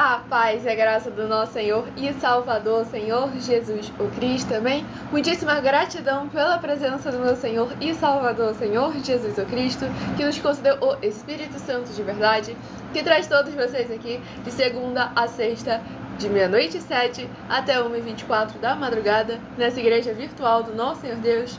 A paz e a graça do nosso Senhor e Salvador, Senhor Jesus o Cristo, amém? Muitíssima gratidão pela presença do meu Senhor e Salvador, Senhor Jesus o Cristo, que nos concedeu o Espírito Santo de verdade, que traz todos vocês aqui de segunda a sexta, de 00h07 até 1h24 da madrugada, nessa igreja virtual do nosso Senhor Deus,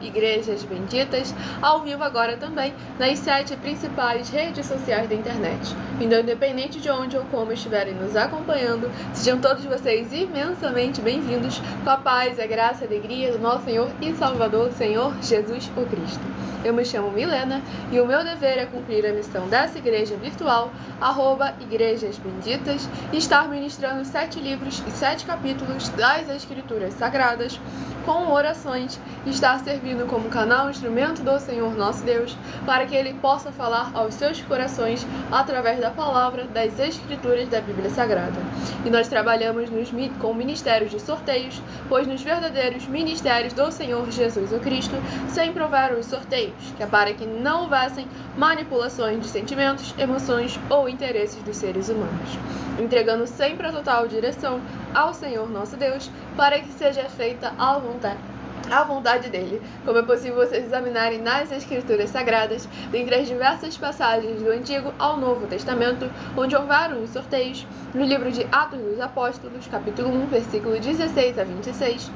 @Igrejas Benditas, ao vivo agora também nas 7 principais redes sociais da internet. Então, independente de onde ou como estiverem nos acompanhando, sejam todos vocês imensamente bem-vindos com a paz, a graça e a alegria do nosso Senhor e Salvador, Senhor Jesus o Cristo. Eu me chamo Milena e o meu dever é cumprir a missão dessa igreja virtual, @Igrejas Benditas, e estar ministrando os 7 livros e 7 capítulos das Escrituras Sagradas, com orações, e estar servindo como canal, instrumento do Senhor nosso Deus, para que Ele possa falar aos seus corações através da palavra das Escrituras da Bíblia Sagrada. E nós trabalhamos com ministérios de sorteios, pois nos verdadeiros ministérios do Senhor Jesus o Cristo sempre houveram os sorteios, que é para que não houvessem manipulações de sentimentos, emoções ou interesses dos seres humanos, entregando sempre a total direção ao Senhor nosso Deus, para que seja feita a vontade dele, como é possível vocês examinarem nas Escrituras Sagradas, dentre as diversas passagens do Antigo ao Novo Testamento, onde houveram os sorteios, no livro de Atos dos Apóstolos, capítulo 1, versículo 16 a 26,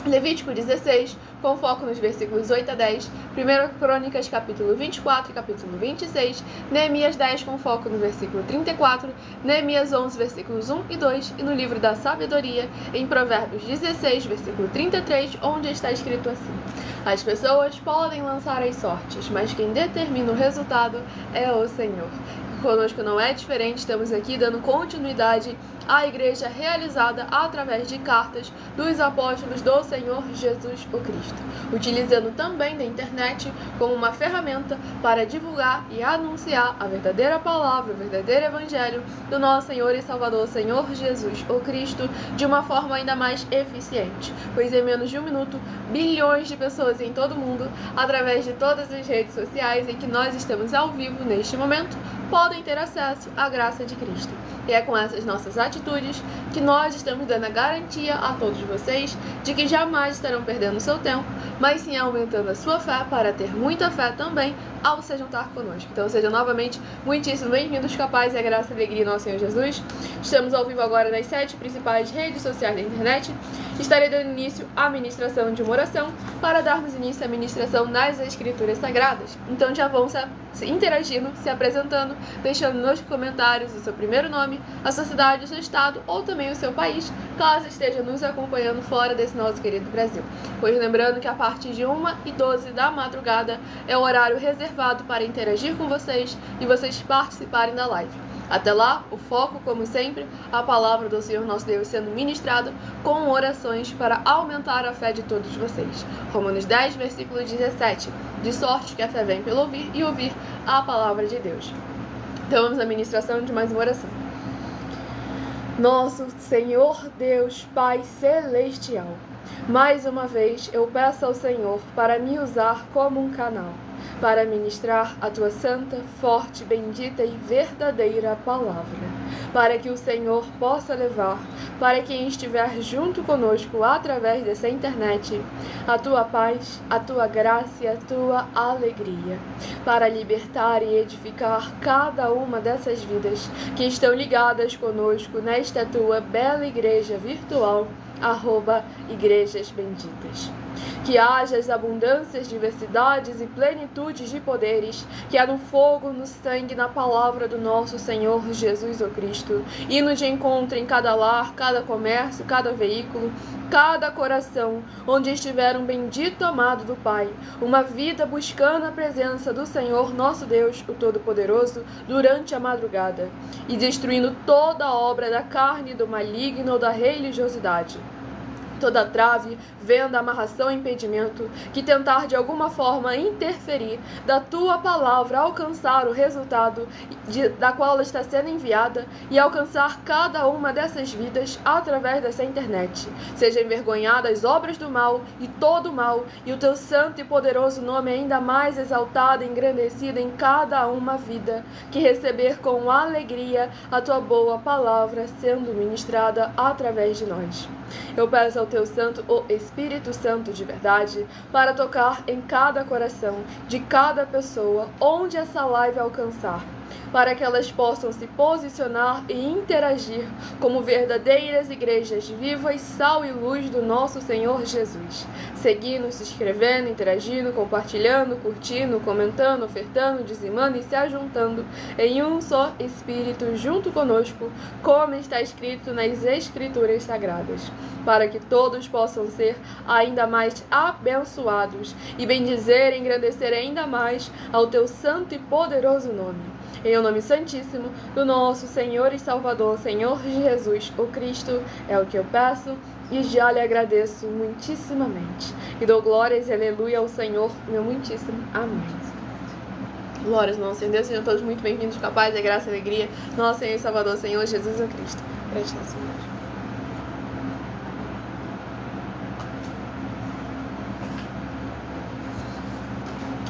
Levítico 16, com foco nos versículos 8 a 10, 1 Crônicas, capítulo 24 e capítulo 26, Neemias 10, com foco no versículo 34, Neemias 11, versículos 1 e 2, e no livro da Sabedoria, em Provérbios 16, versículo 33, onde está escrito assim: as pessoas podem lançar as sortes, mas quem determina o resultado é o Senhor. Conosco não é diferente, estamos aqui dando continuidade à igreja realizada através de cartas dos apóstolos do Senhor Jesus o Cristo, utilizando também da internet como uma ferramenta para divulgar e anunciar a verdadeira palavra, o verdadeiro evangelho do nosso Senhor e Salvador, Senhor Jesus o Cristo, de uma forma ainda mais eficiente, pois em menos de um minuto, bilhões de pessoas em todo o mundo, através de todas as redes sociais em que nós estamos ao vivo neste momento, podem ter acesso à graça de Cristo. E é com essas nossas atitudes que nós estamos dando a garantia a todos vocês de que jamais estarão perdendo o seu tempo, mas sim aumentando a sua fé para ter muita fé também ao se juntar conosco. Então sejam novamente muitíssimo bem-vindos, com a paz e a graça e a alegria do nosso Senhor Jesus. Estamos ao vivo agora nas 7 principais redes sociais da internet. Estarei dando início à ministração de uma oração para darmos início à ministração nas Escrituras Sagradas. Então já vão se interagindo, se apresentando, deixando nos comentários o seu primeiro nome, a sua cidade, o seu estado ou também o seu país, caso esteja nos acompanhando fora desse nosso querido Brasil. Pois lembrando que a partir de 1h12 da madrugada é o horário reservado para interagir com vocês e vocês participarem da live. Até lá, o foco, como sempre, a palavra do Senhor nosso Deus sendo ministrada com orações para aumentar a fé de todos vocês. Romanos 10, versículo 17. De sorte que a fé vem pelo ouvir e ouvir a palavra de Deus. Então vamos à ministração de mais uma oração. Nosso Senhor Deus, Pai Celestial, mais uma vez eu peço ao Senhor para me usar como um canal, para ministrar a Tua santa, forte, bendita e verdadeira palavra, para que o Senhor possa levar para quem estiver junto conosco através dessa internet a Tua paz, a Tua graça e a Tua alegria, para libertar e edificar cada uma dessas vidas que estão ligadas conosco nesta Tua bela igreja virtual, @Igrejas Benditas. Que haja as abundâncias, diversidades e plenitudes de poderes que há no fogo, no sangue, na palavra do nosso Senhor Jesus o Cristo, indo de encontro em cada lar, cada comércio, cada veículo, cada coração, onde estiver um bendito amado do Pai, uma vida buscando a presença do Senhor nosso Deus, o Todo-Poderoso, durante a madrugada, e destruindo toda a obra da carne, do maligno ou da religiosidade. toda trave, venda, amarração e impedimento que tentar de alguma forma interferir da tua palavra alcançar o resultado da qual ela está sendo enviada e alcançar cada uma dessas vidas através dessa internet. Seja envergonhada as obras do mal e todo o mal, e o teu santo e poderoso nome ainda mais exaltado e engrandecido em cada uma vida que receber com alegria a tua boa palavra sendo ministrada através de nós. Eu peço ao teu santo, o Espírito Santo de verdade, para tocar em cada coração de cada pessoa onde essa live alcançar, para que elas possam se posicionar e interagir como verdadeiras igrejas vivas, sal e luz do nosso Senhor Jesus, seguindo, se inscrevendo, interagindo, compartilhando, curtindo, comentando, ofertando, dizimando e se ajuntando em um só Espírito junto conosco, como está escrito nas Escrituras Sagradas, para que todos possam ser ainda mais abençoados e bendizer e engrandecer ainda mais ao teu santo e poderoso nome. Em o nome santíssimo do nosso Senhor e Salvador, Senhor Jesus, o Cristo, é o que eu peço e já lhe agradeço muitíssimamente. E dou glórias e aleluia ao Senhor, meu muitíssimo amém. Glórias ao nosso Senhor Deus, sejam todos muito bem-vindos, com a paz, a graça e a alegria, nosso Senhor e Salvador, Senhor Jesus, o Cristo. Preste atenção.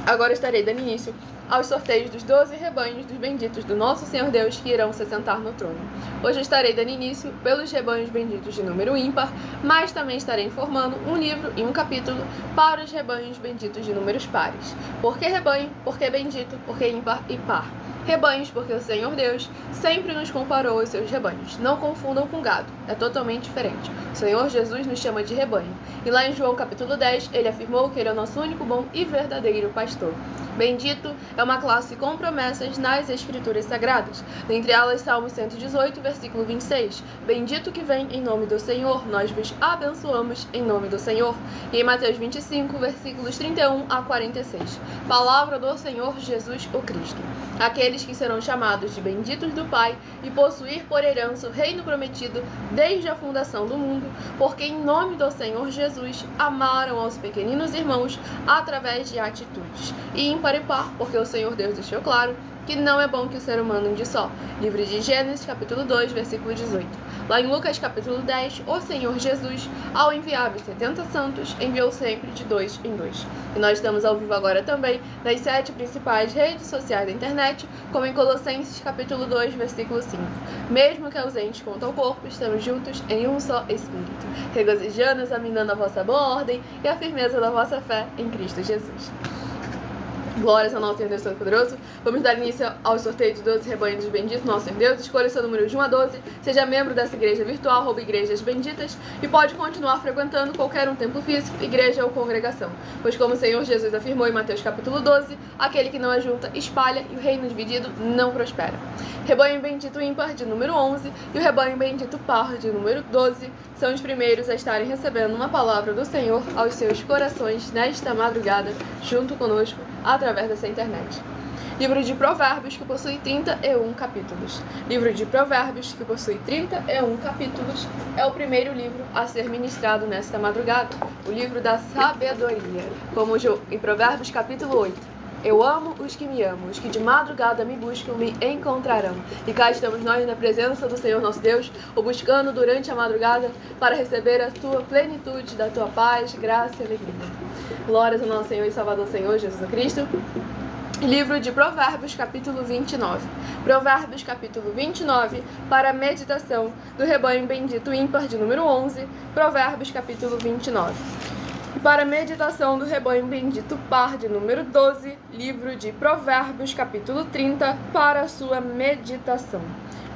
Agora estarei dando início aos sorteios dos 12 rebanhos dos benditos do nosso Senhor Deus que irão se sentar no trono. Hoje estarei dando início pelos rebanhos benditos de número ímpar, mas também estarei informando um livro e um capítulo para os rebanhos benditos de números pares. Por que rebanho? Porque bendito, porque ímpar e par. Rebanhos, porque o Senhor Deus sempre nos comparou aos seus rebanhos. Não confundam com gado, é totalmente diferente. O Senhor Jesus nos chama de rebanho. E lá em João capítulo 10, ele afirmou que ele é o nosso único bom e verdadeiro pastor. Bendito é uma classe com promessas nas Escrituras Sagradas. Dentre elas, Salmo 118, versículo 26. Bendito que vem em nome do Senhor, nós vos abençoamos em nome do Senhor. E em Mateus 25, versículos 31 a 46. Palavra do Senhor Jesus, o Cristo. Aqueles que serão chamados de benditos do Pai e possuir por herança o reino prometido desde a fundação do mundo, porque em nome do Senhor Jesus amaram aos pequeninos irmãos através de atitudes. E ímpar e par, porque o Senhor Deus deixou claro que não é bom que o ser humano ande só. Livro de Gênesis, capítulo 2, versículo 18. Lá em Lucas, capítulo 10, o Senhor Jesus, ao enviar os 70 santos, enviou sempre de 2 em 2. E nós estamos ao vivo agora também nas 7 principais redes sociais da internet, como em Colossenses, capítulo 2, versículo 5. Mesmo que ausentes quanto ao corpo, estamos juntos em um só Espírito, regozijando, examinando a vossa boa ordem e a firmeza da vossa fé em Cristo Jesus. Glórias ao nosso Senhor Deus Todo-Poderoso. Vamos dar início ao sorteio de 12 rebanhos dos benditos, nosso Senhor Deus. Escolha seu número de 1 a 12. Seja membro dessa igreja virtual, @igrejas benditas, e pode continuar frequentando qualquer um templo físico, igreja ou congregação. Pois como o Senhor Jesus afirmou em Mateus capítulo 12, aquele que não ajunta, espalha, e o reino dividido não prospera. Rebanho bendito ímpar de número 11 e o rebanho bendito par de número 12 são os primeiros a estarem recebendo uma palavra do Senhor aos seus corações nesta madrugada, junto conosco, através dessa internet. Livro de Provérbios, que possui 31 capítulos. Livro de Provérbios, que possui 31 capítulos, é o primeiro livro a ser ministrado nesta madrugada, o livro da sabedoria, como em Provérbios capítulo 8. Eu amo os que me amam, os que de madrugada me buscam me encontrarão. E cá estamos nós na presença do Senhor nosso Deus, o buscando durante a madrugada para receber a tua plenitude da tua paz, graça e alegria. Glórias ao nosso Senhor e Salvador Senhor Jesus Cristo. Livro de Provérbios, capítulo 29. Provérbios, capítulo 29, para a meditação do rebanho bendito ímpar de número 11. Provérbios, capítulo 29. Para a meditação do rebanho bendito par de número 12, livro de Provérbios, capítulo 30, para a sua meditação.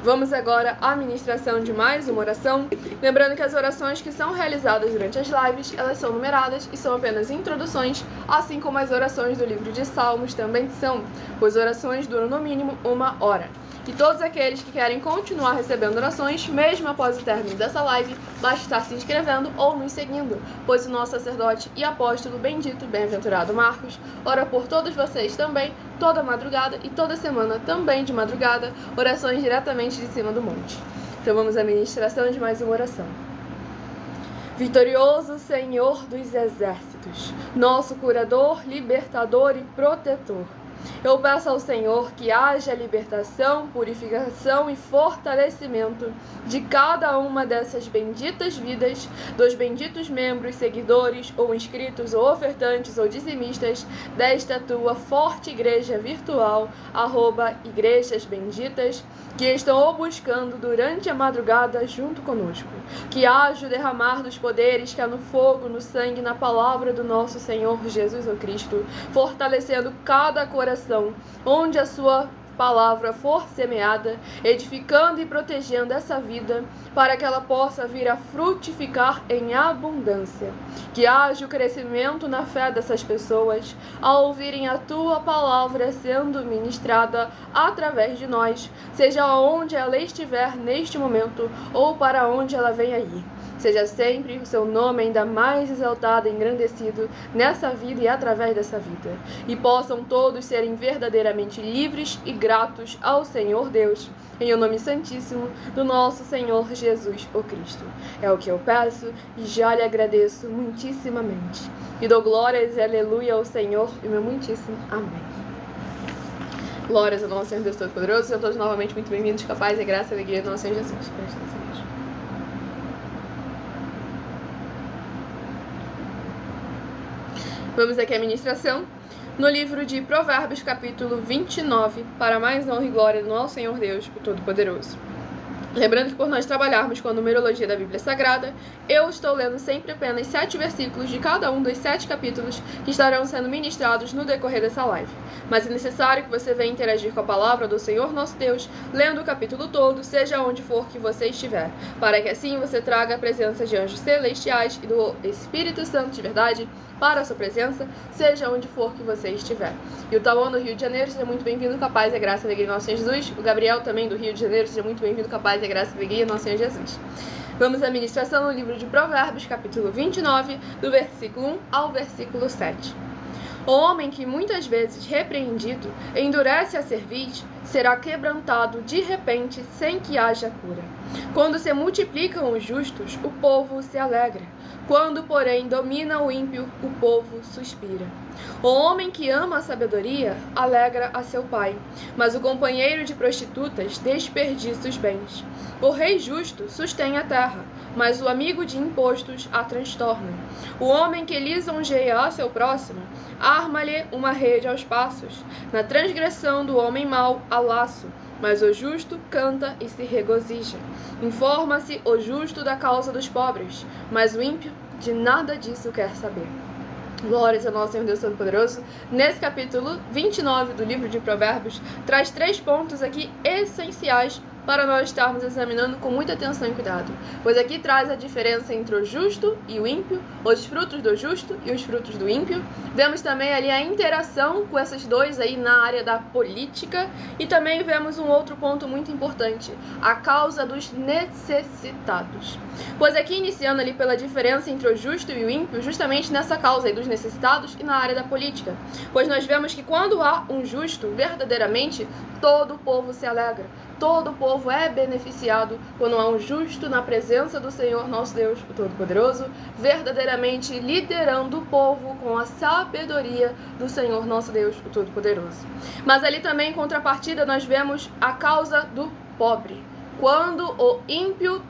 Vamos agora à ministração de mais uma oração. Lembrando que as orações que são realizadas durante as lives, elas são numeradas e são apenas introduções, assim como as orações do livro de Salmos também são, pois orações duram no mínimo 1 hora. E todos aqueles que querem continuar recebendo orações, mesmo após o término dessa live, basta estar se inscrevendo ou nos seguindo, pois o nosso sacerdote e apóstolo bendito, bem-aventurado Marcos, ora por todos vocês também, toda madrugada e toda semana também de madrugada, orações diretamente de cima do monte. Então vamos à ministração de mais uma oração. Vitorioso Senhor dos exércitos, nosso curador, libertador e protetor, eu peço ao Senhor que haja libertação, purificação e fortalecimento de cada uma dessas benditas vidas, dos benditos membros, seguidores ou inscritos ou ofertantes ou dizimistas desta tua forte igreja virtual, @igrejas benditas, que estão o buscando durante a madrugada junto conosco. Que haja o derramar dos poderes que há no fogo, no sangue, na palavra do nosso Senhor Jesus o Cristo, fortalecendo cada coração onde a sua palavra for semeada, edificando e protegendo essa vida, para que ela possa vir a frutificar em abundância. Que haja o crescimento na fé dessas pessoas, ao ouvirem a tua palavra sendo ministrada através de nós, seja onde ela estiver neste momento, ou para onde ela venha ir. Seja sempre o seu nome ainda mais exaltado e engrandecido nessa vida e através dessa vida. E possam todos serem verdadeiramente livres e gratos ao Senhor Deus, em o nome santíssimo do nosso Senhor Jesus o Cristo. É o que eu peço e já lhe agradeço muitíssimamente. E dou glórias e aleluia ao Senhor e meu muitíssimo amém. Glórias ao nosso Senhor Deus Todo-Poderoso. Sejam todos novamente muito bem-vindos, capaz e graça e alegria do nosso Senhor Jesus. Vamos aqui à ministração no livro de Provérbios, capítulo 29, para mais honra e glória do nosso Senhor Deus, o Todo-Poderoso. Lembrando que por nós trabalharmos com a numerologia da Bíblia Sagrada, eu estou lendo sempre apenas 7 versículos de cada um dos 7 capítulos que estarão sendo ministrados no decorrer dessa live. Mas é necessário que você venha interagir com a palavra do Senhor nosso Deus, lendo o capítulo todo, seja onde for que você estiver, para que assim você traga a presença de anjos celestiais e do Espírito Santo de verdade para a sua presença, seja onde for que você estiver. E o Tauan do Rio de Janeiro, seja muito bem-vindo, capaz e graça e alegria do nosso Senhor Jesus. O Gabriel também do Rio de Janeiro, seja muito bem-vindo, capaz e graça e alegria do nosso Senhor Jesus. Vamos à ministração no livro de Provérbios, capítulo 29, do versículo 1 ao versículo 7. O homem que muitas vezes repreendido endurece a cerviz, será quebrantado de repente sem que haja cura. Quando se multiplicam os justos, o povo se alegra. Quando, porém, domina o ímpio, o povo suspira. O homem que ama a sabedoria alegra a seu pai, mas o companheiro de prostitutas desperdiça os bens. O rei justo sustém a terra, mas o amigo de impostos a transtorna. O homem que lisonjeia a seu próximo, arma-lhe uma rede aos passos. Na transgressão do homem mau há laço, mas o justo canta e se regozija. Informa-se o justo da causa dos pobres, mas o ímpio de nada disso quer saber. Glórias ao nosso Senhor Deus Todo-Poderoso. Nesse capítulo 29 do livro de Provérbios, traz 3 pontos aqui essenciais para nós estarmos examinando com muita atenção e cuidado. Pois aqui traz a diferença entre o justo e o ímpio, os frutos do justo e os frutos do ímpio. Vemos também ali a interação com esses dois aí na área da política. E também vemos um outro ponto muito importante, a causa dos necessitados. Pois aqui iniciando ali pela diferença entre o justo e o ímpio, justamente nessa causa aí dos necessitados e na área da política. Pois nós vemos que quando há um justo, verdadeiramente, todo o povo se alegra. Todo o povo é beneficiado quando há um justo na presença do Senhor nosso Deus, o Todo-Poderoso, verdadeiramente liderando o povo com a sabedoria do Senhor nosso Deus, o Todo-Poderoso. Mas ali também, em contrapartida, nós vemos a causa do pobre. Quando o ímpio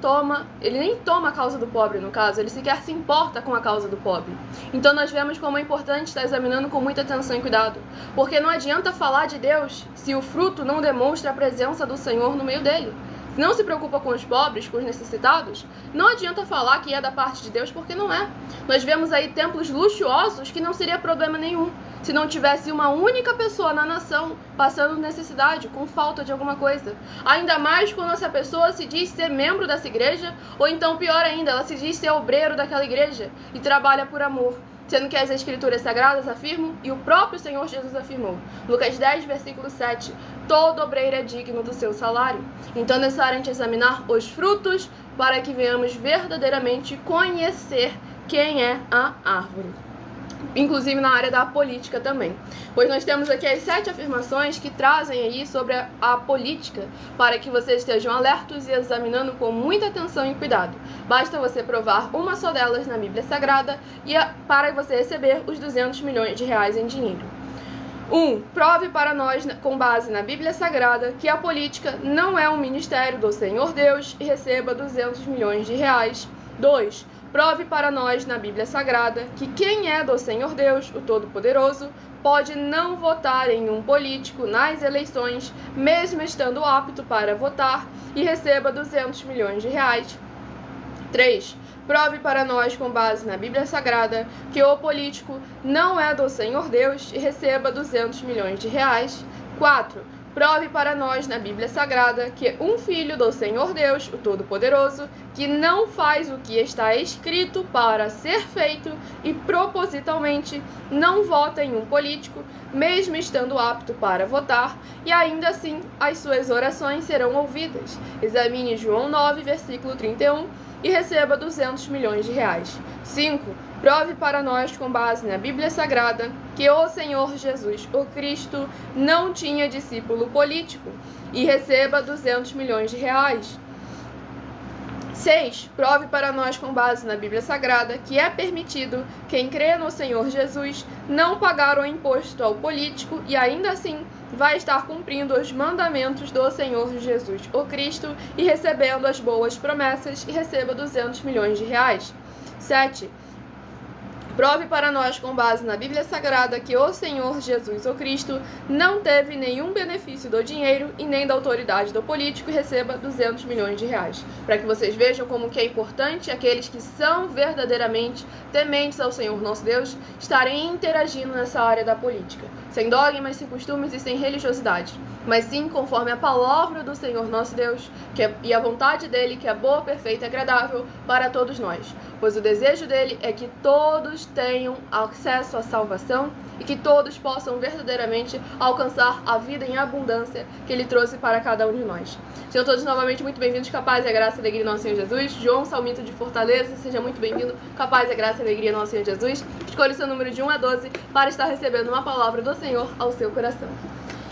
ele nem toma a causa do pobre, no caso, ele sequer se importa com a causa do pobre. Então nós vemos como é importante estar examinando com muita atenção e cuidado, porque não adianta falar de Deus se o fruto não demonstra a presença do Senhor no meio dele. Não se preocupa com os pobres, com os necessitados, não adianta falar que é da parte de Deus, porque não é. Nós vemos aí templos luxuosos que não seria problema nenhum se não tivesse uma única pessoa na nação passando necessidade, com falta de alguma coisa. Ainda mais quando essa pessoa se diz ser membro dessa igreja, ou então pior ainda, ela se diz ser obreiro daquela igreja e trabalha por amor. Sendo que as Escrituras Sagradas afirmam, e o próprio Senhor Jesus afirmou, Lucas 10, versículo 7, todo obreiro é digno do seu salário. Então é necessário a gente examinar os frutos para que venhamos verdadeiramente conhecer quem é a árvore. inclusive na área da política também. Pois nós temos aqui as 7 afirmações que trazem aí sobre a política, para que vocês estejam alertos e examinando com muita atenção e cuidado. Basta você provar uma só delas na Bíblia Sagrada para você receber os 200 milhões de reais em dinheiro. 1. Prove para nós, com base na Bíblia Sagrada, que a política não é um ministério do Senhor Deus e receba 200 milhões de reais. 2. Prove para nós na Bíblia Sagrada que quem é do Senhor Deus, o Todo-Poderoso, pode não votar em um político nas eleições, mesmo estando apto para votar, e receba 200 milhões de reais. 3. Prove para nós, com base na Bíblia Sagrada, que o político não é do Senhor Deus e receba 200 milhões de reais. 4. Prove para nós na Bíblia Sagrada que um filho do Senhor Deus, o Todo-Poderoso, que não faz o que está escrito para ser feito e propositalmente não vota em um político, mesmo estando apto para votar, e ainda assim as suas orações serão ouvidas. Examine João 9, versículo 31, e receba 200 milhões de reais. 5. Prove para nós, com base na Bíblia Sagrada, que o Senhor Jesus, o Cristo, não tinha discípulo político e receba 200 milhões de reais. 6. Prove para nós, com base na Bíblia Sagrada, que é permitido quem crê no Senhor Jesus não pagar o imposto ao político e ainda assim vai estar cumprindo os mandamentos do Senhor Jesus, o Cristo, e recebendo as boas promessas e receba 200 milhões de reais. 7. Prove para nós, com base na Bíblia Sagrada, que o Senhor Jesus, o Cristo, não teve nenhum benefício do dinheiro e nem da autoridade do político e receba 200 milhões de reais. Para que vocês vejam como que é importante aqueles que são verdadeiramente tementes ao Senhor nosso Deus estarem interagindo nessa área da política, sem dogmas, sem costumes e sem religiosidade, mas sim conforme a palavra do Senhor nosso Deus e a vontade dele, que é boa, perfeita e agradável para todos nós. Pois o desejo dele é que todos tenham acesso à salvação e que todos possam verdadeiramente alcançar a vida em abundância que ele trouxe para cada um de nós. Sejam todos novamente muito bem-vindos, capaz e a graça e a alegria do nosso Senhor Jesus. João Salmito de Fortaleza, seja muito bem-vindo, capaz e a graça e a alegria do nosso Senhor Jesus. Escolha o seu número de 1 a 12 para estar recebendo uma palavra do Senhor ao seu coração.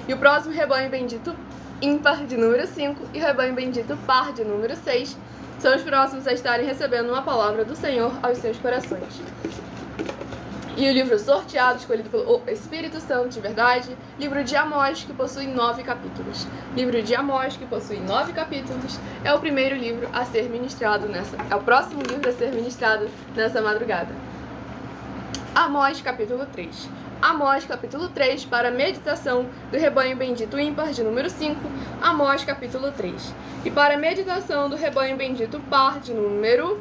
E o próximo rebanho bendito ímpar de número 5 e o rebanho bendito par de número 6 são os próximos a estarem recebendo uma palavra do Senhor aos seus corações. E o livro sorteado, escolhido pelo Espírito Santo de verdade, livro de Amós, que possui 9 capítulos. Livro de Amós, que possui 9 capítulos, é o primeiro livro a ser ministrado é o próximo livro a ser ministrado nessa madrugada. Amós, capítulo 3. Amós, capítulo 3, para a meditação do rebanho bendito ímpar de número 5, Amós, capítulo 3. E para a meditação do rebanho bendito par de número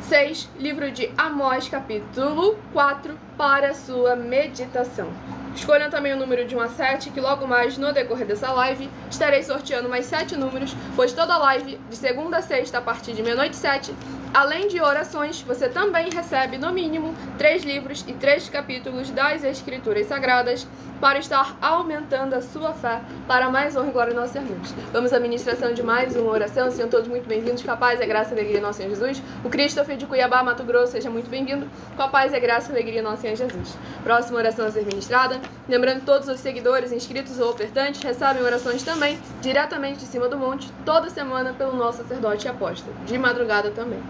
6, livro de Amós, capítulo 4, para a sua meditação. Escolham também o número de 1 a 7, que logo mais, no decorrer dessa live, estarei sorteando mais 7 números, pois toda live, de segunda a sexta, a partir de meia-noite 7, além de orações, você também recebe, no mínimo, 3 livros e 3 capítulos das Escrituras Sagradas, para estar aumentando a sua fé para mais honra e glória do nosso Senhor. Vamos à ministração de mais uma oração. Sejam todos muito bem-vindos. Com a paz e a graça e a alegria do nosso Senhor Jesus. O Christopher de Cuiabá, Mato Grosso, seja muito bem-vindo. Com a paz e a graça e a alegria do nosso Senhor Jesus. Próxima oração a ser ministrada. Lembrando que todos os seguidores, inscritos ou ofertantes recebem orações também, diretamente de cima do monte, toda semana pelo nosso sacerdote e apóstolo. De madrugada também.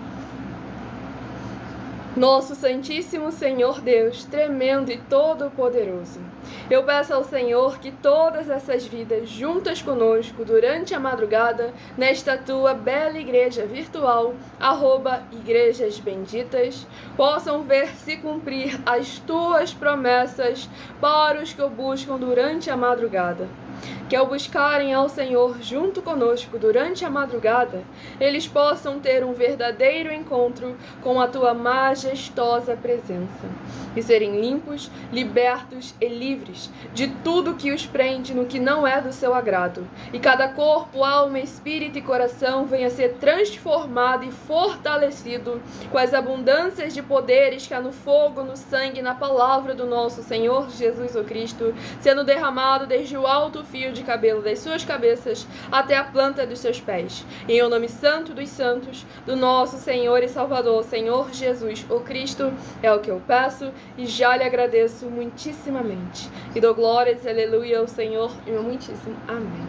Nosso Santíssimo Senhor Deus, tremendo e todo-poderoso, eu peço ao Senhor que todas essas vidas juntas conosco durante a madrugada, nesta tua bela igreja virtual, @Igrejas Benditas, possam ver se cumprir as tuas promessas para os que o buscam durante a madrugada. Que ao buscarem ao Senhor junto conosco durante a madrugada, eles possam ter um verdadeiro encontro com a tua majestosa presença e serem limpos, libertos e livres de tudo que os prende no que não é do seu agrado. E cada corpo, alma, espírito e coração venha ser transformado e fortalecido com as abundâncias de poderes que há no fogo, no sangue e na palavra do nosso Senhor Jesus o Cristo, sendo derramado desde o alto fio de cabelo das suas cabeças até a planta dos seus pés. Em o nome santo dos santos, do nosso Senhor e Salvador, Senhor Jesus, o Cristo, é o que eu peço e já lhe agradeço muitíssimamente. E dou glórias, aleluia, ao Senhor e meu muitíssimo amém.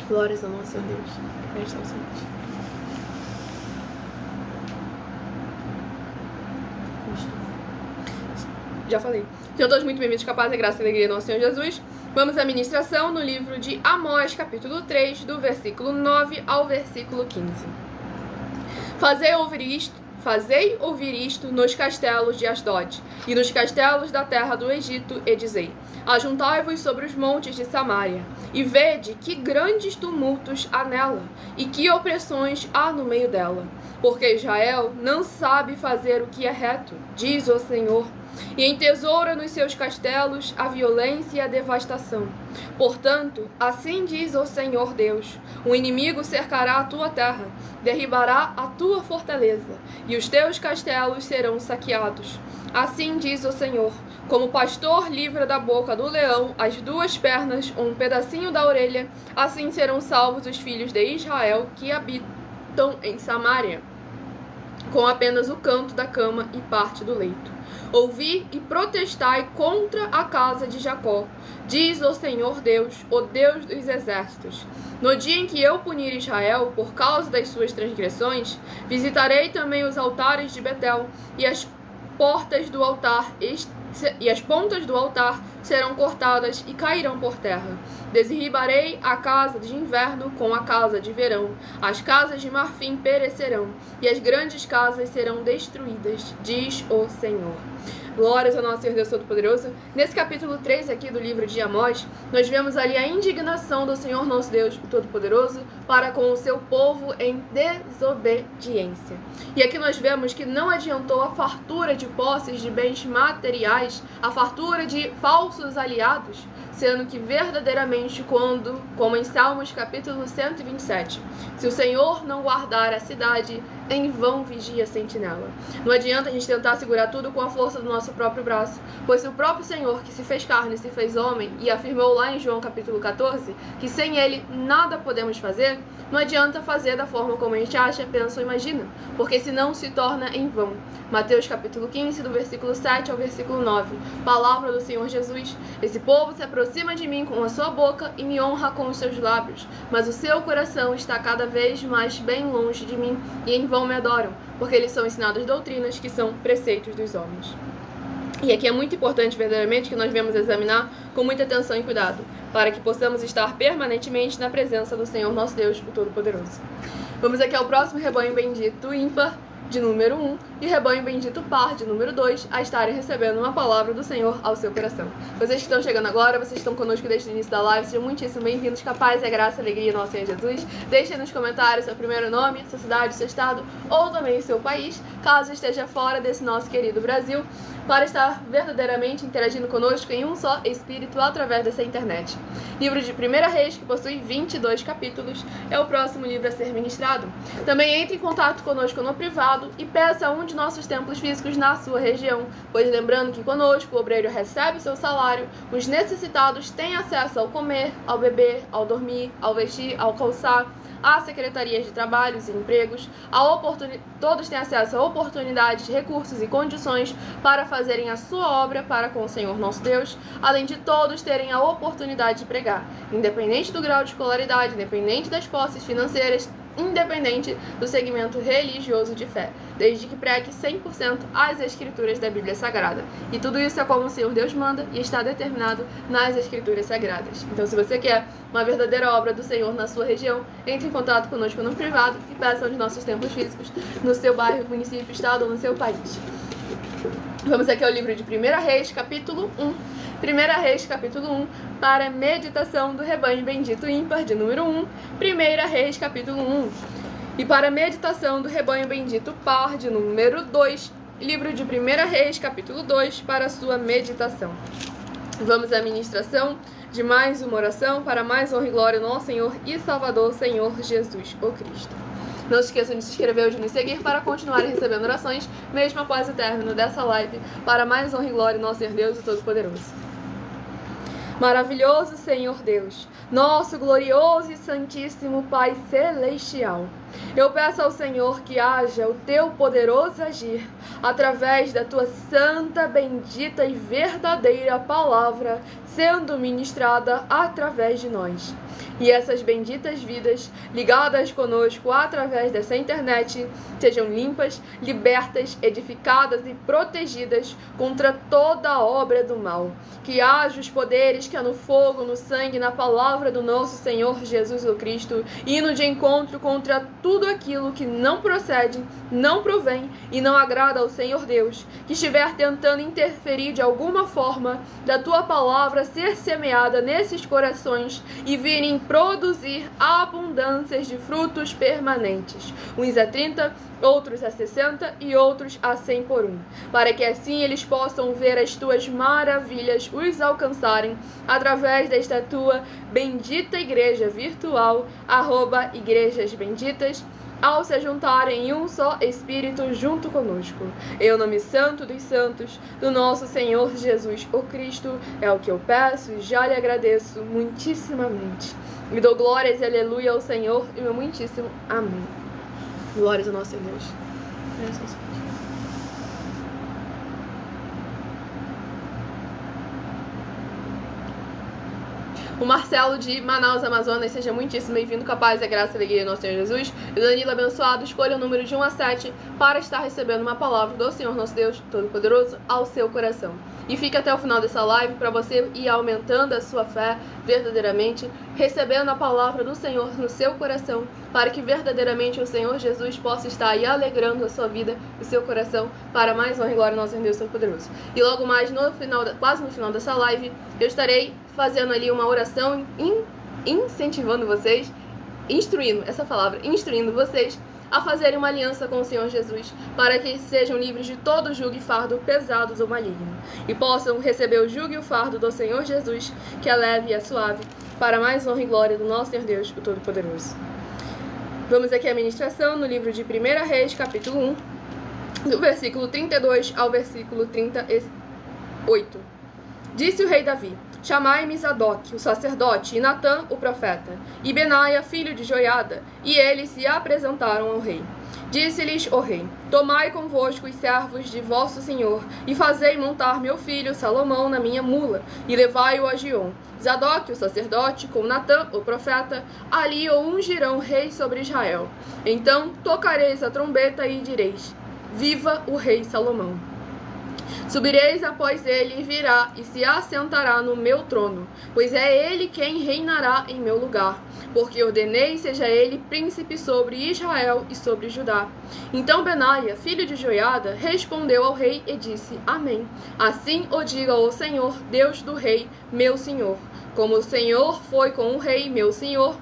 Glórias ao nosso Senhor Deus. Presta ao Senhor. Já falei. Sejam todos muito bem-vindos, capaz, graça e alegria do nosso Senhor Jesus. Vamos à ministração no livro de Amós, capítulo 3, do versículo 9 ao versículo 15. Fazei ouvir isto nos castelos de Asdod e nos castelos da terra do Egito, e dizei: ajuntai-vos sobre os montes de Samaria, e vede que grandes tumultos há nela, e que opressões há no meio dela. Porque Israel não sabe fazer o que é reto, diz o Senhor, e entesoura nos seus castelos a violência e a devastação. Portanto, assim diz o Senhor Deus: o inimigo cercará a tua terra, derribará a tua fortaleza, e os teus castelos serão saqueados. Assim diz o Senhor: como o pastor livra da boca do leão as duas pernas ou um pedacinho da orelha, assim serão salvos os filhos de Israel que habitam em Samaria, com apenas o canto da cama e parte do leito. Ouvi e protestai contra a casa de Jacó, diz o Senhor Deus, o Deus dos exércitos. No dia em que eu punir Israel por causa das suas transgressões, visitarei também os altares de Betel, e as pontas do altar serão cortadas e cairão por terra. Derribarei a casa de inverno com a casa de verão. As casas de marfim perecerão, e as grandes casas serão destruídas, diz o Senhor. Glórias ao nosso Senhor Deus Todo-Poderoso. Nesse capítulo 3 aqui do livro de Amós, nós vemos ali a indignação do Senhor nosso Deus Todo-Poderoso para com o seu povo em desobediência. E aqui nós vemos que não adiantou a fartura de posses de bens materiais, a fartura de falsos aliados, sendo que verdadeiramente como em Salmos capítulo 127, se o Senhor não guardar a cidade, em vão vigia a sentinela. Não adianta a gente tentar segurar tudo com a força do nosso próprio braço, pois se o próprio Senhor que se fez carne, se fez homem, e afirmou lá em João capítulo 14, que sem ele nada podemos fazer, não adianta fazer da forma como a gente acha, pensa ou imagina, porque senão se torna em vão. Mateus capítulo 15, do versículo 7 ao versículo 9, palavra do Senhor Jesus: esse povo se aproxima de mim com a sua boca e me honra com os seus lábios, mas o seu coração está cada vez mais bem longe de mim, e em vão me adoram, porque eles são ensinados doutrinas que são preceitos dos homens. E aqui é muito importante, verdadeiramente, que nós devemos examinar com muita atenção e cuidado, para que possamos estar permanentemente na presença do Senhor nosso Deus, o Todo-Poderoso. Vamos aqui ao próximo rebanho bendito ímpar, de número 1, e rebanho bendito par, de número 2, a estarem recebendo uma palavra do Senhor ao seu coração. Vocês que estão chegando agora, vocês estão conosco desde o início da live, sejam muitíssimo bem-vindos, capaz é graça e alegria nosso Senhor Jesus. Deixem nos comentários seu primeiro nome, sua cidade, seu estado, ou também o seu país, caso esteja fora desse nosso querido Brasil, para estar verdadeiramente interagindo conosco em um só espírito através dessa internet. Livro de 1 Reis, que possui 22 capítulos, é o próximo livro a ser ministrado. Também entre em contato conosco no privado e peça um de nossos templos físicos na sua região, pois lembrando que conosco o obreiro recebe o seu salário, os necessitados têm acesso ao comer, ao beber, ao dormir, ao vestir, ao calçar, às secretarias de trabalhos e empregos, todos têm acesso a oportunidades, recursos e condições para fazerem a sua obra para com o Senhor nosso Deus, além de todos terem a oportunidade de pregar, independente do grau de escolaridade, independente das posses financeiras, independente do segmento religioso de fé, desde que pregue 100% as escrituras da Bíblia Sagrada. E tudo isso é como o Senhor Deus manda e está determinado nas escrituras sagradas. Então, se você quer uma verdadeira obra do Senhor na sua região, entre em contato conosco no privado e peça um de nossos templos físicos no seu bairro, município, estado ou no seu país. Vamos aqui ao livro de 1 Reis, capítulo 1. 1 Reis, capítulo 1, para a meditação do rebanho bendito ímpar, de número 1. 1 Reis, capítulo 1. E para a meditação do rebanho bendito par, de número 2. Livro de 1 Reis, capítulo 2, para a sua meditação. Vamos à ministração de mais uma oração para mais honra e glória ao nosso Senhor e Salvador, Senhor Jesus, o Cristo. Não se esqueçam de se inscrever ou de nos seguir para continuarem recebendo orações, mesmo após o término dessa live, para mais honra e glória ao nosso Senhor Deus, o Todo-Poderoso. Maravilhoso Senhor Deus, nosso glorioso e santíssimo Pai Celestial, eu peço ao Senhor que haja o teu poderoso agir através da tua santa, bendita e verdadeira palavra sendo ministrada através de nós. E essas benditas vidas ligadas conosco através dessa internet sejam limpas, libertas, edificadas e protegidas contra toda obra do mal. Que haja os poderes que há no fogo, no sangue, na palavra do nosso Senhor Jesus o Cristo, indo de encontro contra tudo aquilo que não procede, não provém e não agrada ao Senhor Deus, que estiver tentando interferir de alguma forma da tua palavra ser semeada nesses corações e virem produzir abundâncias de frutos permanentes, uns a 30, outros a 60 e outros a 100 por um, para que assim eles possam ver as tuas maravilhas os alcançarem através desta tua bendita igreja virtual, @igrejas benditas, ao se juntarem em um só Espírito junto conosco. Em nome santo dos santos, do nosso Senhor Jesus o Cristo, é o que eu peço e já lhe agradeço muitíssimamente. Me dou glórias e aleluia ao Senhor e meu muitíssimo amém. Glórias ao nosso Deus. O Marcelo de Manaus, Amazonas, seja muitíssimo bem-vindo, com a paz e a graça e a alegria do nosso Senhor Jesus. E o Danilo abençoado, escolha o número de 1 a 7 para estar recebendo uma palavra do Senhor nosso Deus Todo-Poderoso ao seu coração. E fique até o final dessa live para você ir aumentando a sua fé verdadeiramente, recebendo a palavra do Senhor no seu coração, para que verdadeiramente o Senhor Jesus possa estar aí alegrando a sua vida, o seu coração, para mais honra e glória ao nosso Deus Todo-Poderoso. E logo mais, no final, quase no final dessa live, eu estarei fazendo ali uma oração, incentivando vocês, instruindo vocês a fazerem uma aliança com o Senhor Jesus, para que sejam livres de todo jugo e fardo pesado do maligno, e possam receber o jugo e o fardo do Senhor Jesus, que é leve e é suave, para mais honra e glória do nosso Senhor Deus, o Todo-Poderoso. Vamos aqui à ministração no livro de 1 Reis, capítulo 1, do versículo 32 ao versículo 38. Disse o rei Davi: chamai-me Zadok, o sacerdote, e Natã, o profeta, e Benaia, filho de Joiada, e eles se apresentaram ao rei. Disse-lhes o rei: tomai convosco os servos de vosso senhor, e fazei montar meu filho Salomão na minha mula, e levai-o a Giom. Zadok, o sacerdote, com Natã, o profeta, ali o ungirão rei sobre Israel. Então tocareis a trombeta e direis: viva o rei Salomão. Subireis após ele e virá e se assentará no meu trono, pois é ele quem reinará em meu lugar, porque ordenei seja ele príncipe sobre Israel e sobre Judá. Então Benaia, filho de Joiada, respondeu ao rei e disse: amém. Assim o diga o Senhor, Deus do rei, meu senhor. Como o Senhor foi com o rei, meu senhor,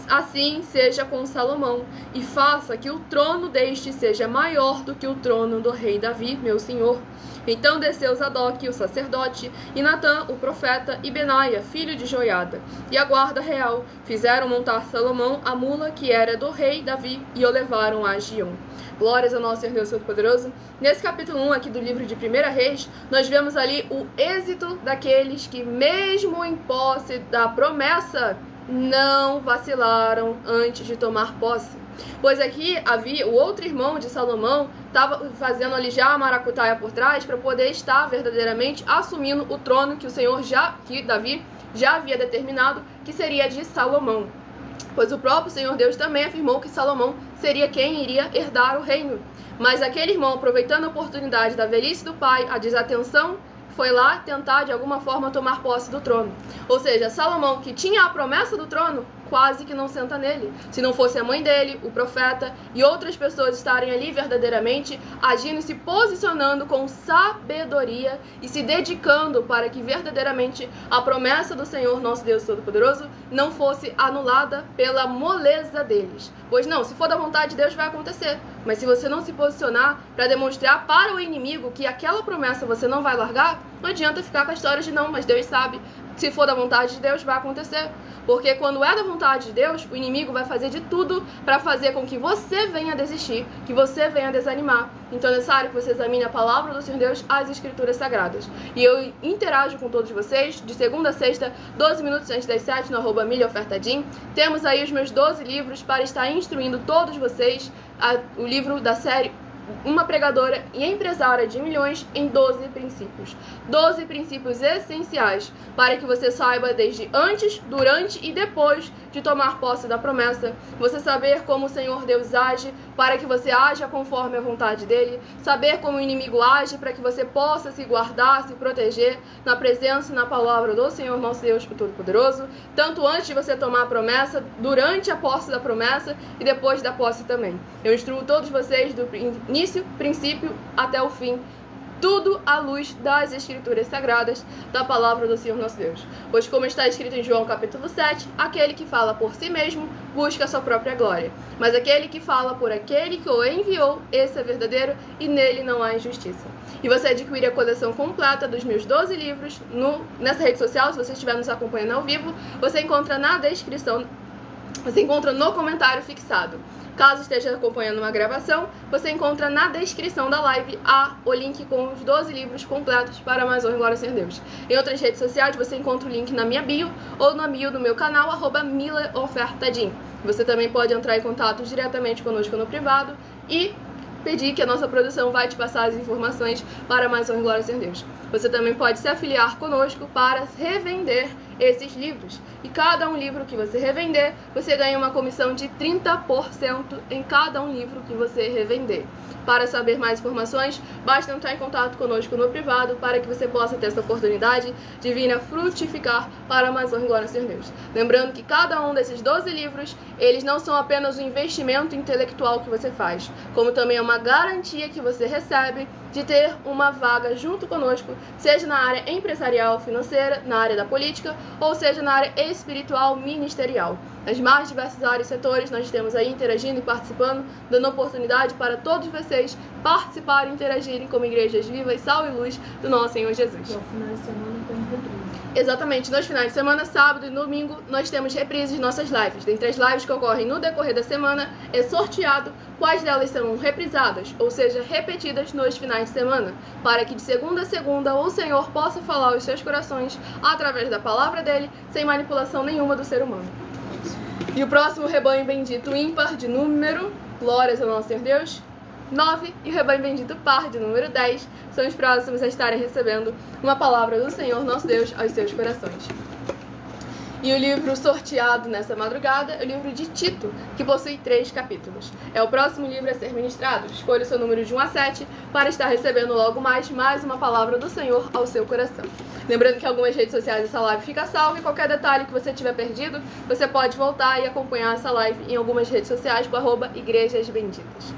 assim seja com Salomão, e faça que o trono deste seja maior do que o trono do rei Davi, meu senhor. Então desceu Zadok, o sacerdote, e Natã, o profeta, e Benaia, filho de Joiada, e a guarda real fizeram montar Salomão a mula que era do rei Davi, e o levaram a Giom. Glórias ao nosso Senhor Deus Todo-Poderoso. Nesse capítulo 1 aqui do livro de 1 Reis, nós vemos ali o êxito daqueles que, mesmo em posse da promessa, não vacilaram antes de tomar posse. Pois aqui havia o outro irmão de Salomão, estava fazendo ali já a maracutaia por trás para poder estar verdadeiramente assumindo o trono que Davi já havia determinado que seria de Salomão. Pois o próprio Senhor Deus também afirmou que Salomão seria quem iria herdar o reino. Mas aquele irmão, aproveitando a oportunidade da velhice do pai, a desatenção, foi lá tentar de alguma forma tomar posse do trono. Ou seja, Salomão, que tinha a promessa do trono, quase que não senta nele. Se não fosse a mãe dele, o profeta e outras pessoas estarem ali verdadeiramente agindo e se posicionando com sabedoria e se dedicando para que verdadeiramente a promessa do Senhor, nosso Deus Todo-Poderoso, não fosse anulada pela moleza deles. Pois não, se for da vontade de Deus vai acontecer. Mas se você não se posicionar para demonstrar para o inimigo que aquela promessa você não vai largar, não adianta ficar com a história de não, mas Deus sabe. Se for da vontade de Deus, vai acontecer. Porque quando é da vontade de Deus, o inimigo vai fazer de tudo para fazer com que você venha desistir, que você venha desanimar. Então é necessário que você examine a palavra do Senhor Deus, as Escrituras Sagradas. E eu interajo com todos vocês, de segunda a sexta, 12 minutos antes das 7, no @milhaofertadim. Temos aí os meus 12 livros para estar instruindo todos vocês, o livro da série Uma Pregadora e Empresária de Milhões em 12 princípios. 12 princípios essenciais para que você saiba desde antes, durante e depois de tomar posse da promessa. Você saber como o Senhor Deus age para que você haja conforme a vontade dele. Saber como o inimigo age para que você possa se guardar, se proteger na presença e na palavra do Senhor nosso Deus Todo-Poderoso. Tanto antes de você tomar a promessa, durante a posse da promessa e depois da posse também. Eu instruo todos vocês do início, princípio até o fim, tudo à luz das Escrituras Sagradas, da palavra do Senhor nosso Deus. Pois como está escrito em João capítulo 7, aquele que fala por si mesmo busca a sua própria glória. Mas aquele que fala por aquele que o enviou, esse é verdadeiro e nele não há injustiça. E você adquirir a coleção completa dos meus 12 livros nessa rede social, se você estiver nos acompanhando ao vivo, você encontra na descrição, você encontra no comentário fixado. Caso esteja acompanhando uma gravação, você encontra na descrição da live o link com os 12 livros completos para mais honra e glória ao Senhor Deus. Em outras redes sociais, você encontra o link na minha bio ou na bio do meu canal, @milhaofertadim. Você também pode entrar em contato diretamente conosco no privado e pedir que a nossa produção vai te passar as informações para mais honra e glória ao Senhor Deus. Você também pode se afiliar conosco para revender esses livros. E cada um livro que você revender, você ganha uma comissão de 30% em cada um livro que você revender. Para saber mais informações, basta entrar em contato conosco no privado para que você possa ter essa oportunidade de vir a frutificar para mais honra e glória ao Senhor Deus. Lembrando que cada um desses 12 livros, eles não são apenas um investimento intelectual que você faz, como também é uma garantia que você recebe de ter uma vaga junto conosco, seja na área empresarial, financeira, na área da política, ou seja na área espiritual, ministerial. Nas mais diversas áreas e setores, nós estamos aí interagindo e participando, dando oportunidade para todos vocês participarem e interagirem como igrejas vivas, sal e luz do nosso Senhor Jesus. E ao final de semana tem reprise. Exatamente, nos finais de semana, sábado e domingo, nós temos reprises de nossas lives. Dentre as lives que ocorrem no decorrer da semana, é sorteado quais delas serão reprisadas, ou seja, repetidas nos finais de semana, para que de segunda a segunda o Senhor possa falar aos seus corações através da palavra dele, sem manipulação nenhuma do ser humano. E o próximo rebanho bendito ímpar de número, glórias ao nosso Senhor Deus, 9, e o rebanho bendito par de número 10 são os próximos a estarem recebendo uma palavra do Senhor nosso Deus aos seus corações. E o livro sorteado nessa madrugada é o livro de Tito, que possui 3 capítulos. É o próximo livro a ser ministrado. Escolha o seu número de 1 a 7 para estar recebendo logo mais uma palavra do Senhor ao seu coração. Lembrando que em algumas redes sociais essa live fica salva e qualquer detalhe que você tiver perdido, você pode voltar e acompanhar essa live em algumas redes sociais com @Igrejas Benditas.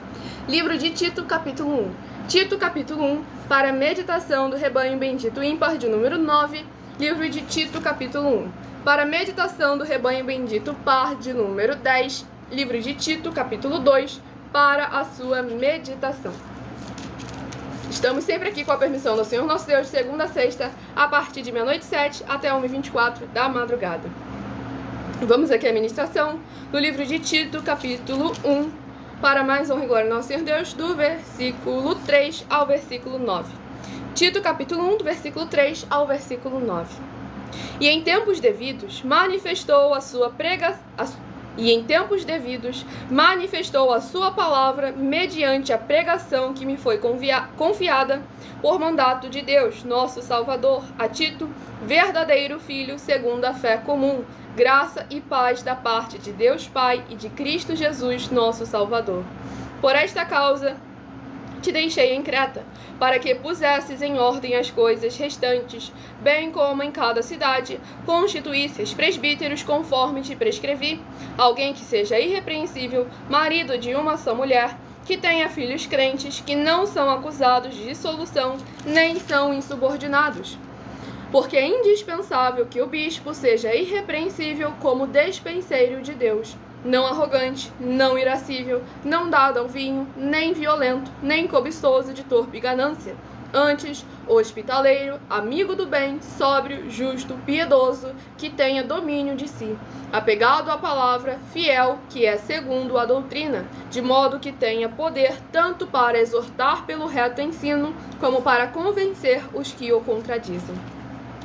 Livro de Tito, capítulo 1. Tito, capítulo 1, para meditação do rebanho bendito ímpar de número 9. Livro de Tito, capítulo 1. Para meditação do rebanho bendito par de número 10. Livro de Tito, capítulo 2, para a sua meditação. Estamos sempre aqui com a permissão do Senhor nosso Deus, de segunda a sexta, a partir de meia-noite 7 até 1h24 da madrugada. Vamos aqui à ministração do livro de Tito, capítulo 1, para mais honra e glória ao nosso Senhor Deus, do versículo 3 ao versículo 9. Tito, capítulo 1, do versículo 3 ao versículo 9. E em tempos devidos manifestou a sua palavra mediante a pregação que me foi confiada por mandato de Deus, nosso Salvador, a Tito, verdadeiro filho segundo a fé comum, graça e paz da parte de Deus Pai e de Cristo Jesus, nosso Salvador. Por esta causa te deixei em Creta, para que pusesses em ordem as coisas restantes, bem como em cada cidade constituísses presbíteros conforme te prescrevi, alguém que seja irrepreensível, marido de uma só mulher, que tenha filhos crentes, que não são acusados de dissolução, nem são insubordinados. Porque é indispensável que o bispo seja irrepreensível como despenseiro de Deus, não arrogante, não irascível, não dado ao vinho, nem violento, nem cobiçoso de torpe ganância, Antes, hospitaleiro, amigo do bem, sóbrio, justo, piedoso, que tenha domínio de si, apegado à palavra, fiel, que é segundo a doutrina, de modo que tenha poder tanto para exortar pelo reto ensino, como para convencer os que o contradizem.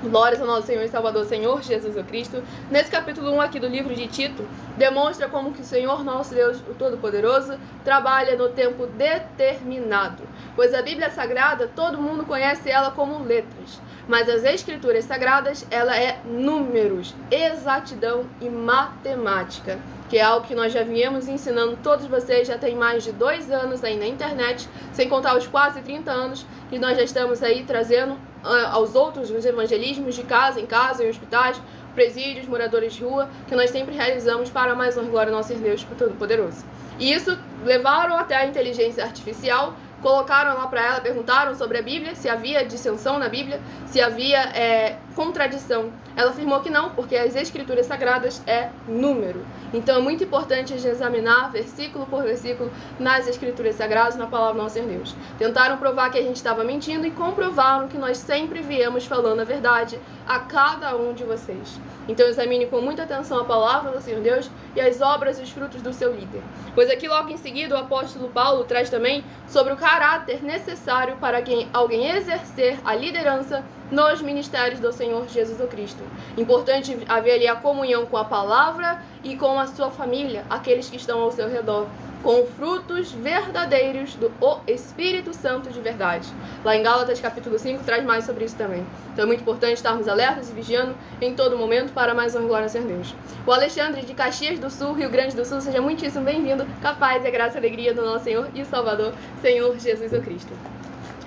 Glórias ao nosso Senhor e Salvador, Senhor Jesus o Cristo. Nesse capítulo 1 aqui do livro de Tito, demonstra como que o Senhor nosso Deus, o Todo-Poderoso, trabalha no tempo determinado. Pois a Bíblia Sagrada, todo mundo conhece ela como letras. Mas as Escrituras Sagradas, ela é números, exatidão e matemática. Que é algo que nós já viemos ensinando todos vocês, já tem mais de 2 anos aí na internet, sem contar os quase 30 anos que nós já estamos aí trazendo aos outros os evangelismos de casa em casa, em hospitais, presídios, moradores de rua, que nós sempre realizamos para mais honra e glória ao nosso Deus Todo-Poderoso. E isso levaram até a inteligência artificial, colocaram lá para ela, perguntaram sobre a Bíblia, se havia dissensão na Bíblia, se havia contradição. Ela afirmou que não, porque as Escrituras Sagradas é número. Então é muito importante a gente examinar versículo por versículo nas Escrituras Sagradas, na palavra do nosso Deus. Tentaram provar que a gente estava mentindo e comprovaram que nós sempre viemos falando a verdade a cada um de vocês. Então examine com muita atenção a palavra do Senhor Deus e as obras e os frutos do seu líder. Pois aqui logo em seguida o apóstolo Paulo traz também sobre o caráter necessário para alguém exercer a liderança nos ministérios do Senhor Jesus Cristo. Importante haver ali a comunhão com a palavra e com a sua família, aqueles que estão ao seu redor, com frutos verdadeiros do Espírito Santo de verdade. Lá em Gálatas capítulo 5 traz mais sobre isso também. Então é muito importante estarmos alertas e vigiando em todo momento para mais honra e glória a ser Deus. O Alexandre de Caxias do Sul, Rio Grande do Sul, seja muitíssimo bem-vindo. Com a paz e a graça e a alegria do nosso Senhor e Salvador, Senhor Jesus Cristo.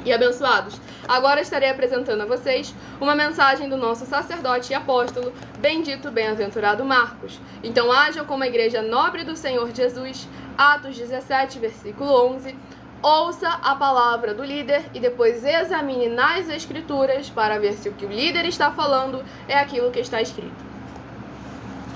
E abençoados, agora estarei apresentando a vocês uma mensagem do nosso sacerdote e apóstolo, bendito bem-aventurado Marcos. Então hajam como a igreja nobre do Senhor Jesus, Atos 17, versículo 11, ouça a palavra do líder e depois examine nas escrituras para ver se o que o líder está falando é aquilo que está escrito.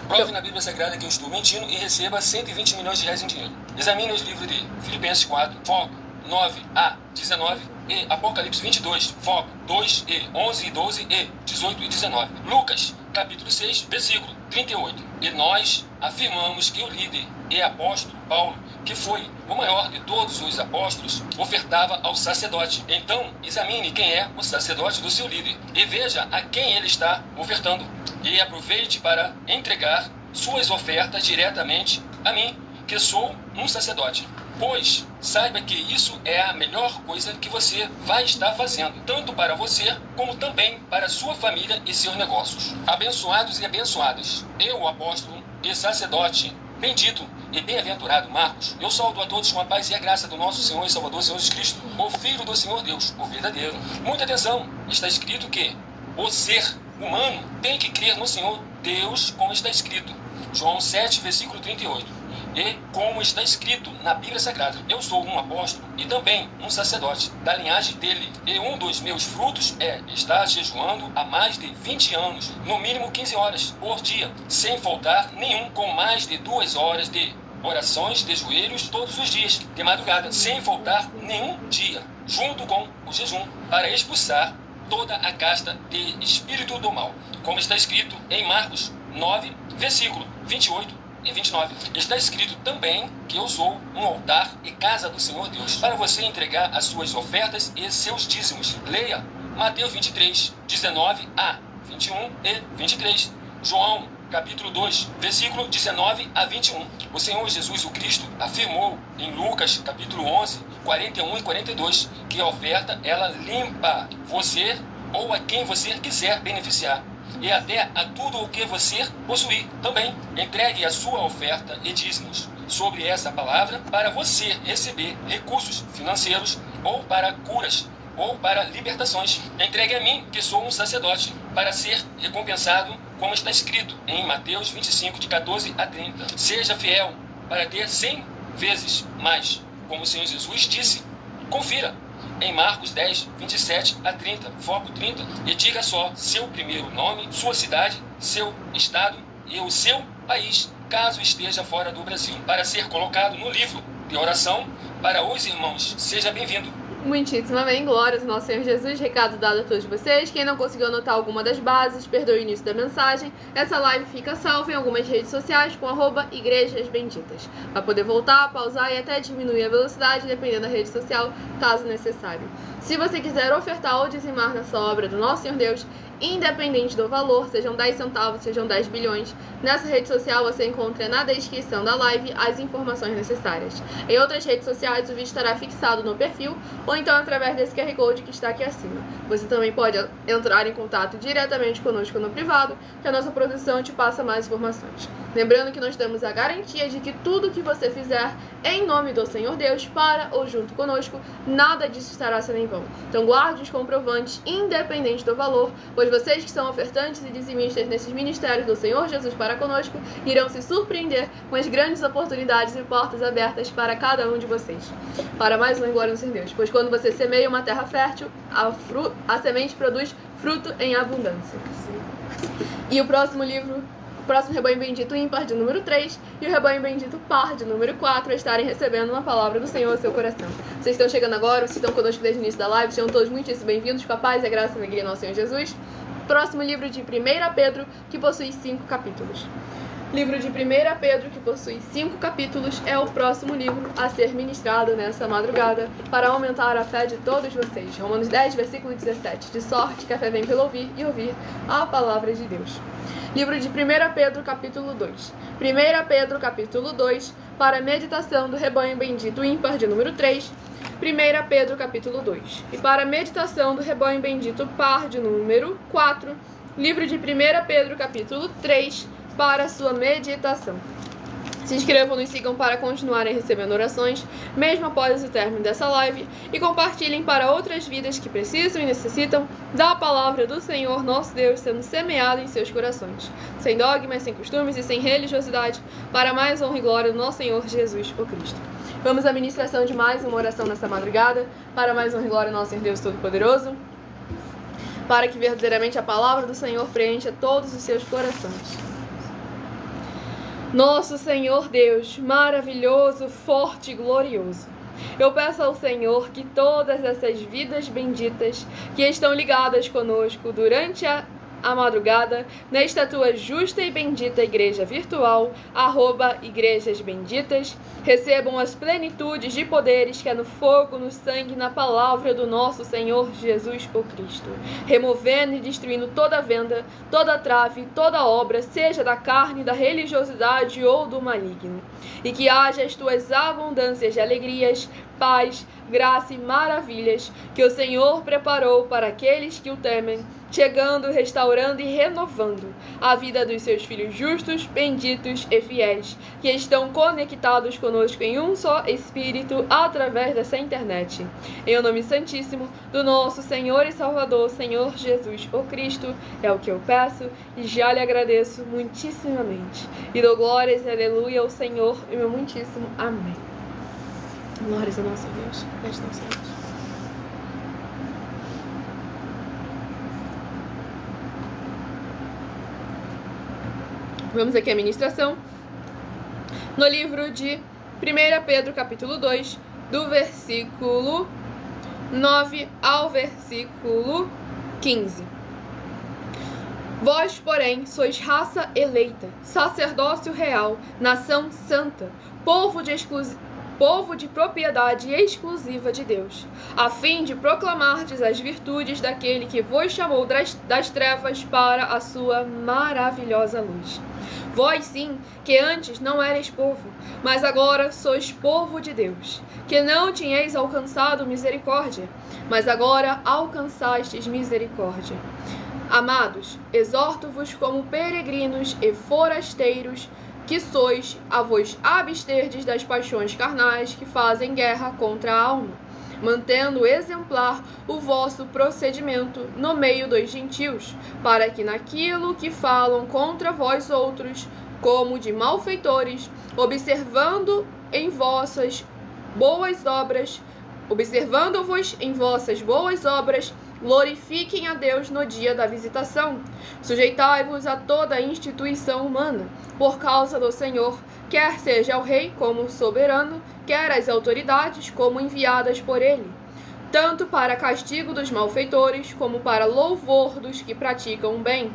Prove na Bíblia Sagrada que eu estou mentindo e receba 120 milhões de reais em dinheiro. Examine os livros de Filipenses 4, foco 9 a 19 e Apocalipse 22, foco 2 e 11 e 12 e 18 e 19. Lucas, capítulo 6, versículo 38. E nós afirmamos que o líder e apóstolo Paulo, que foi o maior de todos os apóstolos, ofertava ao sacerdote. Então, examine quem é o sacerdote do seu líder e veja a quem ele está ofertando. E aproveite para entregar suas ofertas diretamente a mim, que sou um sacerdote. Pois saiba que isso é a melhor coisa que você vai estar fazendo, tanto para você, como também para sua família e seus negócios. Abençoados e abençoadas, eu, o apóstolo e sacerdote, bendito e bem-aventurado Marcos, eu saúdo a todos com a paz e a graça do nosso Senhor e Salvador Jesus Cristo, o Filho do Senhor Deus, o verdadeiro. Muita atenção, está escrito que o ser humano tem que crer no Senhor Deus, como está escrito. João 7, versículo 38. E como está escrito na Bíblia Sagrada, eu sou um apóstolo e também um sacerdote da linhagem dele. E um dos meus frutos é estar jejuando há mais de 20 anos, no mínimo 15 horas por dia, sem faltar nenhum, com mais de 2 horas de orações de joelhos todos os dias, de madrugada, sem faltar nenhum dia, junto com o jejum, para expulsar toda a casta de espírito do mal, como está escrito em Marcos 9, versículo 28 e 29. Está escrito também que eu sou um altar e casa do Senhor Deus, para você entregar as suas ofertas e seus dízimos. Leia Mateus 23, 19 a 21 e 23. João, capítulo 2, versículo 19 a 21. O Senhor Jesus o Cristo afirmou em Lucas, capítulo 11, 41 e 42, que a oferta, ela limpa você ou a quem você quiser beneficiar, e até a tudo o que você possuir também. Entregue a sua oferta e dízimos sobre essa palavra para você receber recursos financeiros, ou para curas, ou para libertações. Entregue a mim, que sou um sacerdote, para ser recompensado, como está escrito em Mateus 25, de 14 a 30. Seja fiel para ter 100 vezes mais, como o Senhor Jesus disse. Confira em Marcos 10, 27 a 30, foco 30, e diga só seu primeiro nome, sua cidade, seu estado e o seu país, caso esteja fora do Brasil, para ser colocado no livro de oração para os irmãos. Seja bem-vindo. Muitíssimo amém, glórias ao nosso Senhor Jesus. Recado dado a todos vocês. Quem não conseguiu anotar alguma das bases, perdoe o início da mensagem. Essa live fica salva em algumas redes sociais com @Igrejas Benditas. Vai poder voltar, pausar e até diminuir a velocidade, dependendo da rede social, caso necessário. Se você quiser ofertar ou dizimar nessa obra do nosso Senhor Deus, independente do valor, sejam 10 centavos, sejam 10 bilhões, nessa rede social você encontra na descrição da live as informações necessárias. Em outras redes sociais, o vídeo estará fixado no perfil ou então através desse QR Code que está aqui acima. Você também pode entrar em contato diretamente conosco no privado, que a nossa produção te passa mais informações. Lembrando que nós temos a garantia de que tudo que você fizer em nome do Senhor Deus, para ou junto conosco, nada disso estará sendo em vão. Então guarde os comprovantes, independente do valor, pois vocês que são ofertantes e dizimistas nesses ministérios do Senhor Jesus para conosco, irão se surpreender com as grandes oportunidades e portas abertas para cada um de vocês. Para mais uma glória no Senhor Deus, pois quando você semeia uma terra fértil, a semente produz fruto em abundância. E o próximo rebanho bendito ímpar de número 3 e o rebanho bendito par de número 4 a estarem recebendo uma palavra do Senhor ao seu coração. Vocês estão chegando agora, vocês estão conosco desde o início da live, sejam todos muitíssimo bem-vindos, com a paz e a graça e a alegria do nosso Senhor Jesus. Próximo livro de 1 Pedro, que possui 5 capítulos. Livro de 1 Pedro, que possui 5 capítulos, é o próximo livro a ser ministrado nessa madrugada para aumentar a fé de todos vocês. Romanos 10, versículo 17. De sorte que a fé vem pelo ouvir e ouvir a palavra de Deus. Livro de 1 Pedro, capítulo 2. 1 Pedro, capítulo 2, para a meditação do rebanho bendito ímpar de número 3. 1 Pedro, capítulo 2. E para a meditação do rebanho bendito par de número 4. Livro de 1 Pedro, capítulo 3, para a sua meditação. Se inscrevam, nos sigam para continuarem recebendo orações, mesmo após o término dessa live, e compartilhem para outras vidas que precisam e necessitam da palavra do Senhor nosso Deus sendo semeada em seus corações, sem dogmas, sem costumes e sem religiosidade, para mais honra e glória do nosso Senhor Jesus, o Cristo. Vamos à ministração de mais uma oração nessa madrugada, para mais honra e glória do nosso Senhor Deus Todo-Poderoso, para que verdadeiramente a palavra do Senhor preencha todos os seus corações. Nosso Senhor Deus, maravilhoso, forte e glorioso, eu peço ao Senhor que todas essas vidas benditas que estão ligadas conosco durante a madrugada, nesta tua justa e bendita igreja virtual, @Igrejas Benditas, recebam as plenitudes de poderes que é no fogo, no sangue e na palavra do nosso Senhor Jesus o Cristo, removendo e destruindo toda venda, toda trave, toda obra, seja da carne, da religiosidade ou do maligno, e que haja as tuas abundâncias de alegrias, paz, graça e maravilhas que o Senhor preparou para aqueles que o temem, chegando, restaurando e renovando a vida dos seus filhos justos, benditos e fiéis, que estão conectados conosco em um só Espírito através dessa internet. Em o nome santíssimo do nosso Senhor e Salvador, Senhor Jesus, o Cristo, é o que eu peço e já lhe agradeço muitíssimamente. E dou glórias e aleluia ao Senhor e meu muitíssimo amém. Glórias ao nosso Deus. Prestem atenção. Vamos aqui à ministração no livro de 1 Pedro, capítulo 2, do versículo 9 ao versículo 15. Vós, porém, sois raça eleita, sacerdócio real, nação santa, povo de propriedade exclusiva de Deus, a fim de proclamardes as virtudes daquele que vos chamou das trevas para a sua maravilhosa luz. Vós sim, que antes não erais povo, mas agora sois povo de Deus, que não tinhais alcançado misericórdia, mas agora alcançastes misericórdia. Amados, exorto-vos como peregrinos e forasteiros que sois, a vos absterdes das paixões carnais que fazem guerra contra a alma, mantendo exemplar o vosso procedimento no meio dos gentios, para que naquilo que falam contra vós outros, como de malfeitores, observando-vos em vossas boas obras, Glorifiquem a Deus no dia da visitação. Sujeitai-vos a toda a instituição humana, por causa do Senhor, quer seja o rei como soberano, quer as autoridades como enviadas por ele, tanto para castigo dos malfeitores, como para louvor dos que praticam o bem.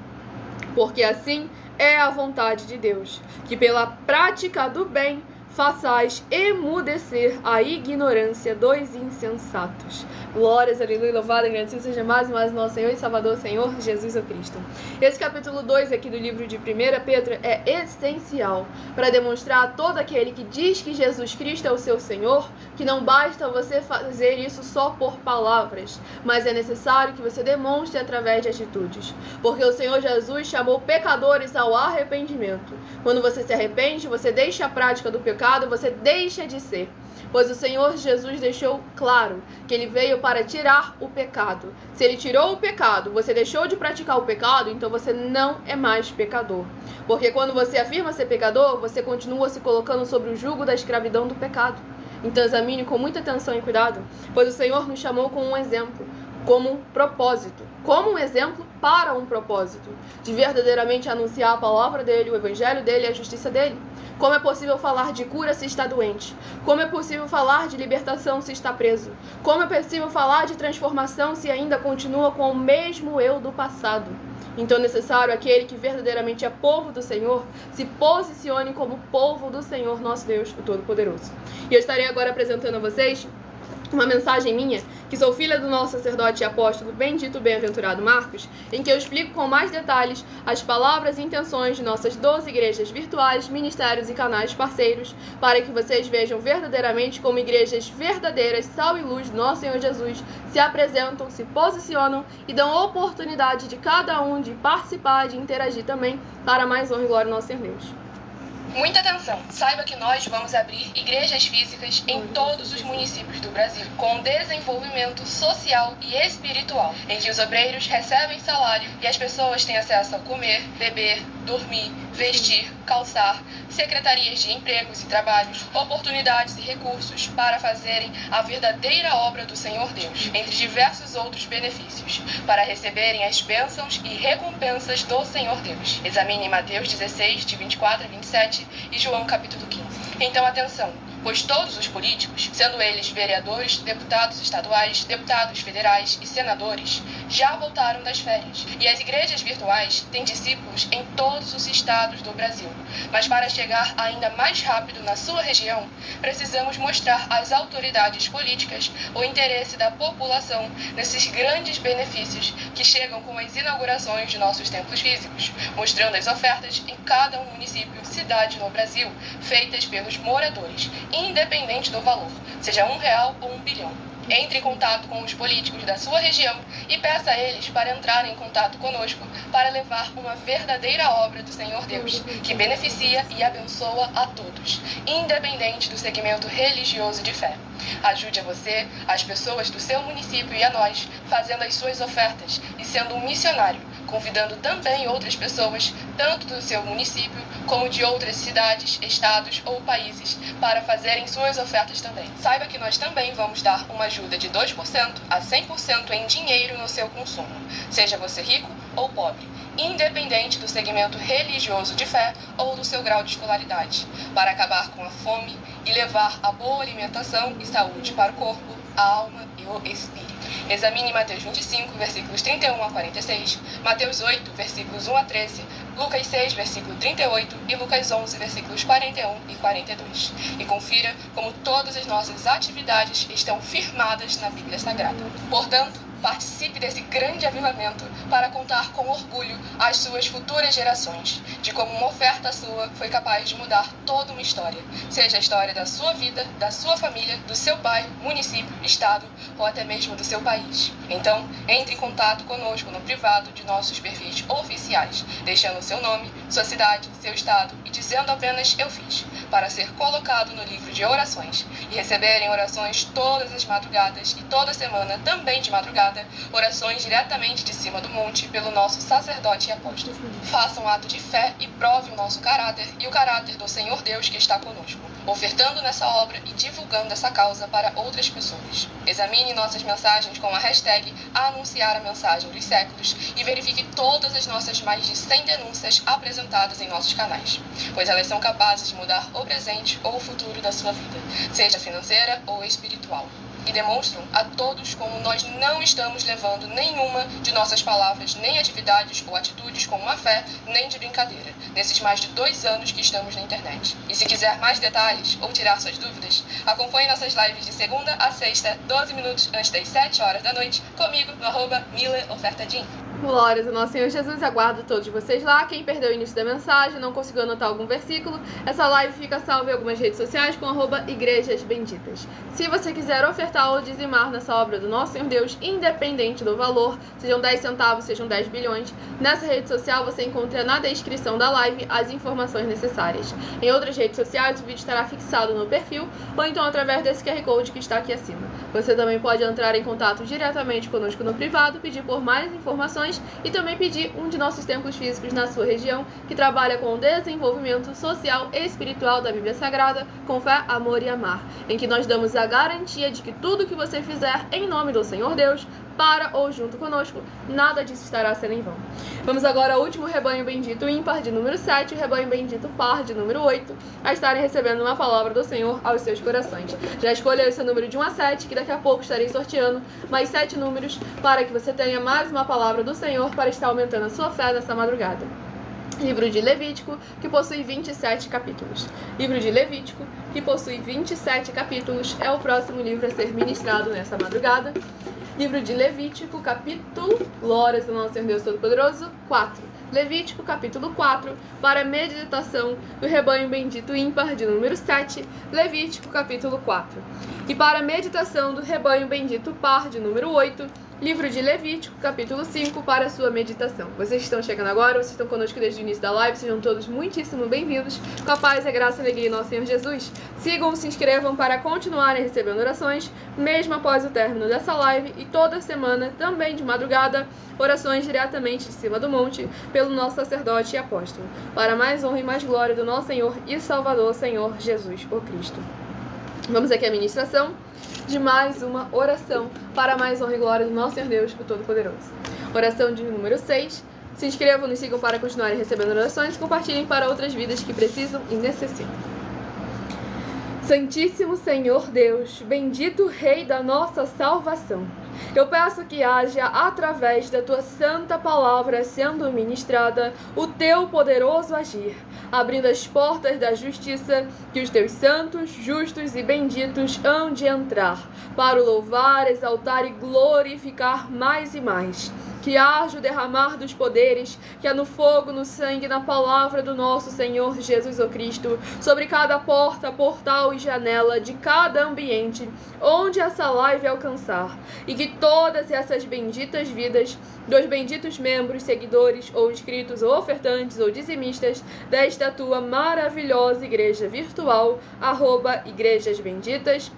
Porque assim é a vontade de Deus, que pela prática do bem façais emudecer a ignorância dos insensatos. Glórias, aleluia, louvado e agradecido seja mais e mais nosso Senhor e Salvador, Senhor Jesus o Cristo. Esse capítulo 2 aqui do livro de 1 Pedro é essencial para demonstrar a todo aquele que diz que Jesus Cristo é o seu Senhor, que não basta você fazer isso só por palavras, mas é necessário que você demonstre através de atitudes. Porque o Senhor Jesus chamou pecadores ao arrependimento. Quando você se arrepende, você deixa a prática do pecado, você deixa de ser. Pois o Senhor Jesus deixou claro que ele veio para tirar o pecado. Se ele tirou o pecado, você deixou de praticar o pecado, então você não é mais pecador. Porque quando você afirma ser pecador, você continua se colocando sobre o jugo da escravidão do pecado. Então examine com muita atenção e cuidado, pois o Senhor nos chamou com um exemplo, como um propósito, como um exemplo para um propósito, de verdadeiramente anunciar a palavra dele, o evangelho dele e a justiça dele. Como é possível falar de cura se está doente? Como é possível falar de libertação se está preso? Como é possível falar de transformação se ainda continua com o mesmo eu do passado? Então é necessário aquele que verdadeiramente é povo do Senhor se posicione como povo do Senhor, nosso Deus, o Todo-Poderoso. E eu estarei agora apresentando a vocês uma mensagem minha, que sou filha do nosso sacerdote e apóstolo bendito bem-aventurado Marcos, em que eu explico com mais detalhes as palavras e intenções de nossas 12 igrejas virtuais, ministérios e canais parceiros, para que vocês vejam verdadeiramente como igrejas verdadeiras, sal e luz do nosso Senhor Jesus se apresentam, se posicionam e dão oportunidade de cada um de participar, de interagir também, para mais honra e glória do nosso Senhor Deus. Muita atenção! Saiba que nós vamos abrir igrejas físicas em todos os municípios do Brasil, com desenvolvimento social e espiritual, em que os obreiros recebem salário e as pessoas têm acesso a comer, beber, dormir, vestir, calçar, secretarias de empregos e trabalhos, oportunidades e recursos para fazerem a verdadeira obra do Senhor Deus, entre diversos outros benefícios, para receberem as bênçãos e recompensas do Senhor Deus. Examine Mateus 16, de 24 a 27 e João capítulo 15. Então atenção! Pois todos os políticos, sendo eles vereadores, deputados estaduais, deputados federais e senadores, já voltaram das férias. E as igrejas virtuais têm discípulos em todos os estados do Brasil. Mas para chegar ainda mais rápido na sua região, precisamos mostrar às autoridades políticas o interesse da população nesses grandes benefícios que chegam com as inaugurações de nossos templos físicos, mostrando as ofertas em cada município, cidade no Brasil, feitas pelos moradores, independente do valor, seja R$1 ou 1 bilhão. Entre em contato com os políticos da sua região e peça a eles para entrarem em contato conosco para levar uma verdadeira obra do Senhor Deus, que beneficia e abençoa a todos, independente do segmento religioso de fé. Ajude a você, as pessoas do seu município e a nós, fazendo as suas ofertas e sendo um missionário, convidando também outras pessoas, tanto do seu município como de outras cidades, estados ou países, para fazerem suas ofertas também. Saiba que nós também vamos dar uma ajuda de 2% a 100% em dinheiro no seu consumo, seja você rico ou pobre, independente do segmento religioso de fé ou do seu grau de escolaridade, para acabar com a fome e levar a boa alimentação e saúde para o corpo, a alma e o espírito. Examine Mateus 25, versículos 31 a 46, Mateus 8, versículos 1 a 13, Lucas 6, versículo 38 e Lucas 11, versículos 41 e 42. E confira como todas as nossas atividades estão firmadas na Bíblia Sagrada. Portanto, participe desse grande avivamento para contar com orgulho às suas futuras gerações, de como uma oferta sua foi capaz de mudar toda uma história, seja a história da sua vida, da sua família, do seu bairro, município, estado ou até mesmo do seu país. Então, entre em contato conosco no privado de nossos perfis oficiais, deixando seu nome, sua cidade, seu estado e dizendo apenas "eu fiz", para ser colocado no livro de orações e receberem orações todas as madrugadas e toda semana também de madrugada, orações diretamente de cima do monte pelo nosso sacerdote e apóstolo. Faça um ato de fé e prove o nosso caráter e o caráter do Senhor Deus que está conosco. ofertando nessa obra e divulgando essa causa para outras pessoas. Examine nossas mensagens com a hashtag Anunciar a Mensagem dos Séculos e verifique todas as nossas mais de 100 denúncias apresentadas em nossos canais, pois elas são capazes de mudar o presente ou o futuro da sua vida, seja financeira ou espiritual. E demonstram a todos como nós não estamos levando nenhuma de nossas palavras, nem atividades ou atitudes com má fé, nem de brincadeira, nesses mais de 2 anos que estamos na internet. E se quiser mais detalhes ou tirar suas dúvidas, acompanhe nossas lives de segunda a sexta, 12 minutos antes das 7 horas da noite, comigo no @MileOfertaDin. Glórias ao nosso Senhor Jesus, aguardo todos vocês lá. Quem perdeu o início da mensagem, não conseguiu anotar algum versículo, essa live fica salva em algumas redes sociais com @Igrejas Benditas. Se você quiser ofertar ou dizimar nessa obra do nosso Senhor Deus, independente do valor, sejam 10 centavos, sejam 10 bilhões, nessa rede social você encontra na descrição da live as informações necessárias. Em outras redes sociais, o vídeo estará fixado no perfil, ou então através desse QR Code que está aqui acima. Você também pode entrar em contato diretamente conosco no privado, pedir por mais informações e também pedir um de nossos templos físicos na sua região, que trabalha com o desenvolvimento social e espiritual da Bíblia Sagrada, com fé, amor e amar, em que nós damos a garantia de que tudo que você fizer em nome do Senhor Deus, para ou junto conosco, nada disso estará sendo em vão. Vamos agora ao último rebanho bendito ímpar de número 7 e o rebanho bendito par de número 8, a estarem recebendo uma palavra do Senhor aos seus corações. Já escolha esse número de 1 a 7, que daqui a pouco estarei sorteando mais 7 números para que você tenha mais uma palavra do Senhor para estar aumentando a sua fé nessa madrugada. Livro de Levítico, que possui 27 capítulos. Livro de Levítico, que possui 27 capítulos, é o próximo livro a ser ministrado nessa madrugada. Livro de Levítico, capítulo, glórias ao nosso Senhor Deus Todo-Poderoso, 4. Levítico, capítulo 4, para a meditação do rebanho bendito ímpar de número 7, Levítico, capítulo 4. E para a meditação do rebanho bendito par de número 8, livro de Levítico, capítulo 5, para a sua meditação. Vocês estão chegando agora, vocês estão conosco desde o início da live, sejam todos muitíssimo bem-vindos. Com a paz, a graça e a alegria em nosso Senhor Jesus. Sigam, se inscrevam para continuarem recebendo orações, mesmo após o término dessa live, e toda semana, também de madrugada, orações diretamente de cima do monte, pelo nosso sacerdote e apóstolo, para mais honra e mais glória do nosso Senhor e Salvador, Senhor Jesus, o Cristo. Vamos aqui à ministração de mais uma oração para mais honra e glória do nosso Senhor Deus, o Todo-Poderoso. Oração de número 6. Se inscrevam, nos sigam para continuarem recebendo orações e compartilhem para outras vidas que precisam e necessitam. Santíssimo Senhor Deus, bendito Rei da nossa salvação, eu peço que haja, através da Tua santa palavra sendo ministrada, o Teu poderoso agir, abrindo as portas da justiça, que os Teus santos, justos e benditos hão de entrar, para o louvar, exaltar e glorificar mais e mais. Que haja o derramar dos poderes, que há no fogo, no sangue, na palavra do nosso Senhor Jesus o Cristo, sobre cada porta, portal e janela de cada ambiente, onde essa live alcançar, e que todas essas benditas vidas, dos benditos membros, seguidores, ou inscritos, ou ofertantes, ou dizimistas, desta tua maravilhosa igreja virtual, @Igrejas Benditas,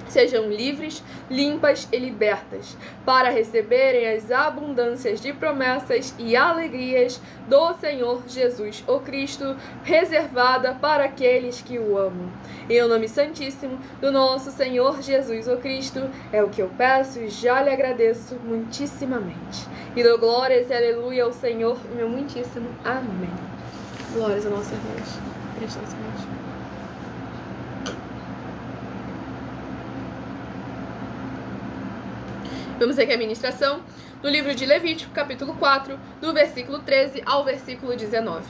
sejam livres, limpas e libertas, para receberem as abundâncias de promessas e alegrias do Senhor Jesus o Cristo, reservada para aqueles que o amam. Em o nome santíssimo do nosso Senhor Jesus o Cristo, é o que eu peço e já lhe agradeço muitíssimamente. E dou glórias e aleluia ao Senhor, meu muitíssimo amém. Glórias ao nosso Deus. Cristãos, Senhor. Vamos aqui à ministração no livro de Levítico, capítulo 4, do versículo 13 ao versículo 19.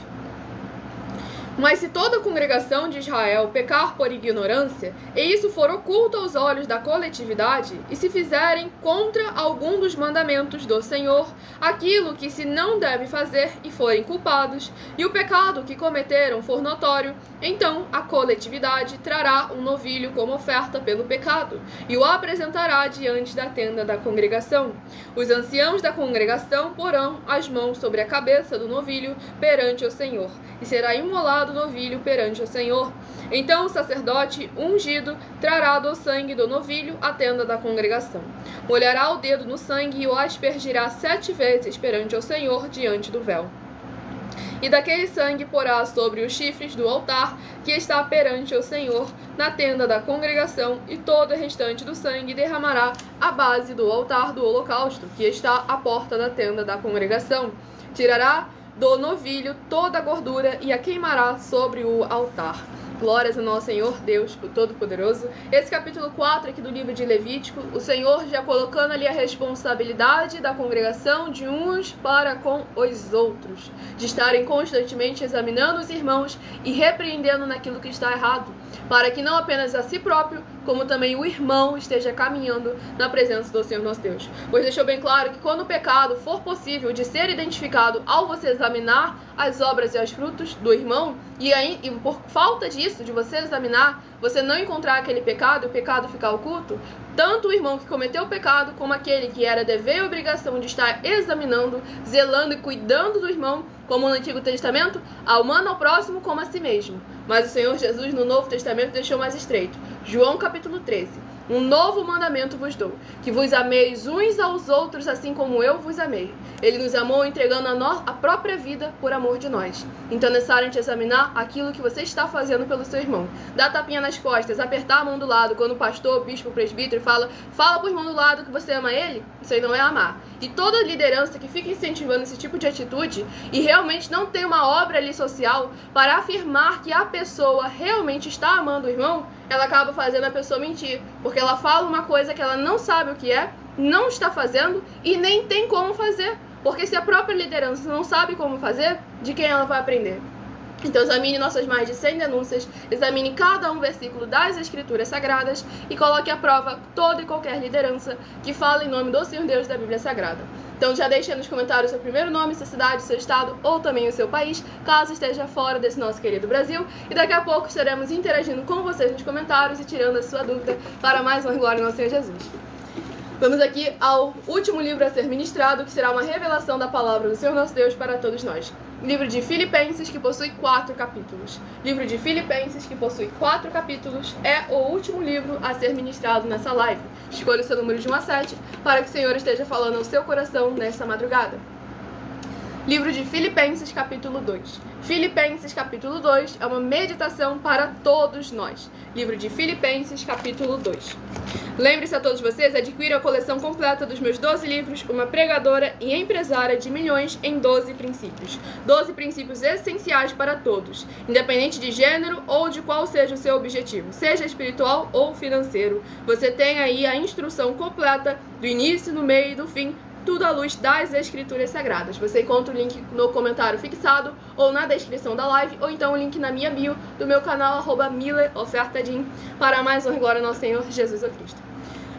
Mas se toda a congregação de Israel pecar por ignorância, e isso for oculto aos olhos da coletividade, e se fizerem contra algum dos mandamentos do Senhor, aquilo que se não deve fazer e forem culpados, e o pecado que cometeram for notório, então a coletividade trará um novilho como oferta pelo pecado, e o apresentará diante da tenda da congregação. Os anciãos da congregação porão as mãos sobre a cabeça do novilho perante o Senhor, e será imolado do novilho perante o Senhor. Então o sacerdote ungido trará do sangue do novilho à tenda da congregação. Molhará o dedo no sangue e o aspergirá 7 vezes perante o Senhor diante do véu. E daquele sangue porá sobre os chifres do altar que está perante o Senhor, na tenda da congregação, e todo o restante do sangue derramará à base do altar do holocausto, que está à porta da tenda da congregação. Tirará do novilho toda a gordura e a queimará sobre o altar. Glórias ao nosso Senhor Deus, o Todo-Poderoso. Esse capítulo 4 aqui do livro de Levítico, o Senhor já colocando ali a responsabilidade da congregação de uns para com os outros, de estarem constantemente examinando os irmãos e repreendendo naquilo que está errado, para que não apenas a si próprio, como também o irmão esteja caminhando na presença do Senhor nosso Deus. Pois deixou bem claro que quando o pecado for possível de ser identificado ao você examinar as obras e os frutos do irmão, e por falta disso, de você examinar, você não encontrar aquele pecado e o pecado ficar oculto, tanto o irmão que cometeu o pecado, como aquele que era dever e obrigação de estar examinando, zelando e cuidando do irmão, como no Antigo Testamento, amando ao próximo como a si mesmo. Mas o Senhor Jesus no Novo Testamento deixou mais estreito. João capítulo 13. Um novo mandamento vos dou, que vos ameis uns aos outros assim como eu vos amei. Ele nos amou entregando a própria vida por amor de nós. Então é necessário a gente examinar aquilo que você está fazendo pelo seu irmão. Dar tapinha nas costas, apertar a mão do lado, quando o pastor, o bispo, o presbítero fala pro irmão do lado que você ama ele, isso aí não é amar. E toda liderança que fica incentivando esse tipo de atitude e realmente não tem uma obra ali social para afirmar que a pessoa realmente está amando o irmão, ela acaba fazendo a pessoa mentir, porque ela fala uma coisa que ela não sabe o que é, não está fazendo e nem tem como fazer, porque se a própria liderança não sabe como fazer, de quem ela vai aprender? Então examine nossas mais de 100 denúncias, examine cada um versículo das Escrituras Sagradas e coloque à prova toda e qualquer liderança que fala em nome do Senhor Deus da Bíblia Sagrada. Então já deixe nos comentários o seu primeiro nome, sua cidade, seu estado ou também o seu país, caso esteja fora desse nosso querido Brasil. E daqui a pouco estaremos interagindo com vocês nos comentários e tirando a sua dúvida para mais uma glória ao nosso Senhor Jesus. Vamos aqui ao último livro a ser ministrado, que será uma revelação da palavra do Senhor nosso Deus para todos nós. Livro de Filipenses, que possui 4 capítulos. Livro de Filipenses, que possui 4 capítulos, é o último livro a ser ministrado nessa live. Escolha o seu número de 1 a 7, para que o Senhor esteja falando ao seu coração nessa madrugada. Livro de Filipenses, capítulo 2. Filipenses, capítulo 2, é uma meditação para todos nós. Livro de Filipenses, capítulo 2. Lembre-se a todos vocês, adquira a coleção completa dos meus 12 livros, Uma Pregadora e Empresária de Milhões em 12 Princípios. 12 princípios essenciais para todos, independente de gênero ou de qual seja o seu objetivo, seja espiritual ou financeiro. Você tem aí a instrução completa do início, no meio e do fim, tudo à luz das Escrituras Sagradas. Você encontra o link no comentário fixado ou na descrição da live, ou então o link na minha bio do meu canal, @mileofertadim, para mais honra e glória ao nosso Senhor Jesus Cristo.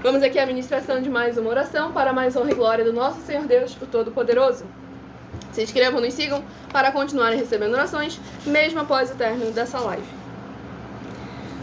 Vamos aqui à ministração de mais uma oração para mais honra e glória do nosso Senhor Deus, o Todo-Poderoso. Se inscrevam e nos sigam para continuarem recebendo orações, mesmo após o término dessa live.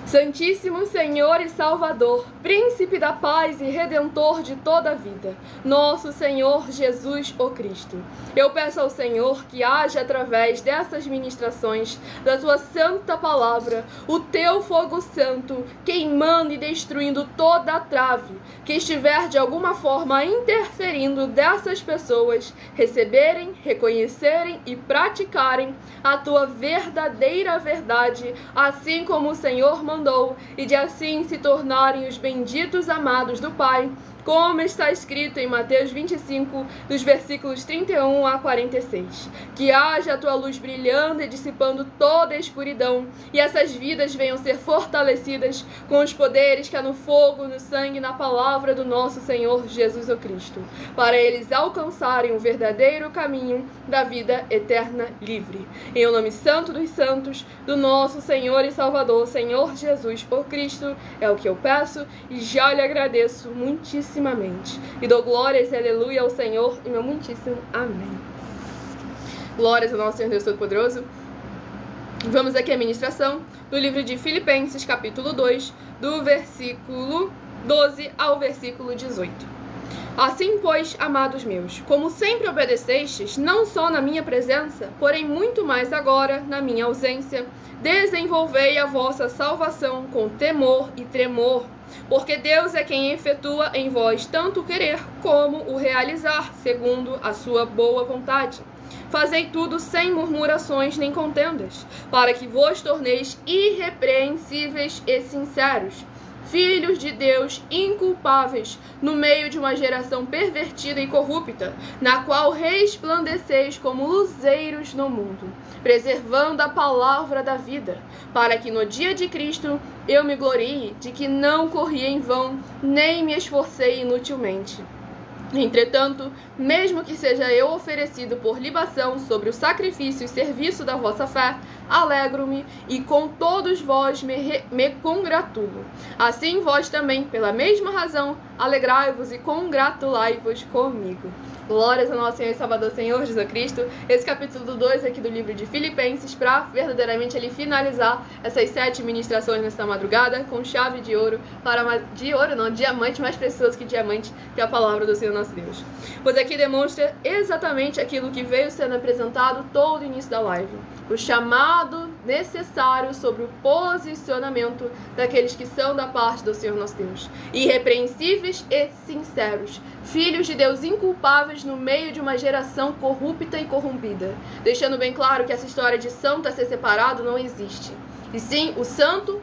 Santíssimo Senhor e Salvador, Príncipe da paz e Redentor de toda a vida, nosso Senhor Jesus o Cristo, eu peço ao Senhor que haja através dessas ministrações da tua santa palavra, o teu fogo santo, queimando e destruindo toda a trave que estiver de alguma forma interferindo dessas pessoas receberem, reconhecerem e praticarem a tua verdadeira verdade, assim como o Senhor mandou, e de assim se tornarem os benditos amados do Pai, como está escrito em Mateus 25, dos versículos 31 a 46. Que haja a tua luz brilhando e dissipando toda a escuridão, e essas vidas venham ser fortalecidas com os poderes que há no fogo, no sangue e na palavra do nosso Senhor Jesus o Cristo, para eles alcançarem o verdadeiro caminho da vida eterna livre. Em o nome santo dos santos, do nosso Senhor e Salvador, Senhor Jesus o Cristo, é o que eu peço e já lhe agradeço muitíssimo. E dou glórias e aleluia ao Senhor e meu muitíssimo amém. Glórias ao nosso Senhor Deus Todo-Poderoso. Vamos aqui à ministração do livro de Filipenses, capítulo 2, do versículo 12 ao versículo 18. Assim, pois, amados meus, como sempre obedecestes, não só na minha presença, porém muito mais agora, na minha ausência, desenvolvei a vossa salvação com temor e tremor, porque Deus é quem efetua em vós tanto o querer como o realizar, segundo a sua boa vontade. Fazei tudo sem murmurações nem contendas, para que vos torneis irrepreensíveis e sinceros, filhos de Deus inculpáveis, no meio de uma geração pervertida e corrupta, na qual resplandeceis como luzeiros no mundo, preservando a palavra da vida, para que no dia de Cristo eu me glorie de que não corri em vão, nem me esforcei inutilmente. Entretanto, mesmo que seja eu oferecido por libação sobre o sacrifício e serviço da vossa fé, alegro-me e com todos vós me congratulo. Assim vós também, pela mesma razão, alegrai-vos e congratulai-vos comigo. Glórias ao nosso Senhor e Salvador, Senhor Jesus Cristo. Esse capítulo 2 aqui do livro de Filipenses, para verdadeiramente ele finalizar essas 7 ministrações nesta madrugada, com chave de ouro, diamante, mais precioso que diamante, que é a palavra do Senhor nosso Deus. Pois aqui demonstra exatamente aquilo que veio sendo apresentado todo o início da live. O chamado necessário sobre o posicionamento daqueles que são da parte do Senhor nosso Deus. Irrepreensíveis e sinceros, filhos de Deus inculpáveis no meio de uma geração corrupta e corrompida. Deixando bem claro que essa história de santo a ser separado não existe. E sim, o santo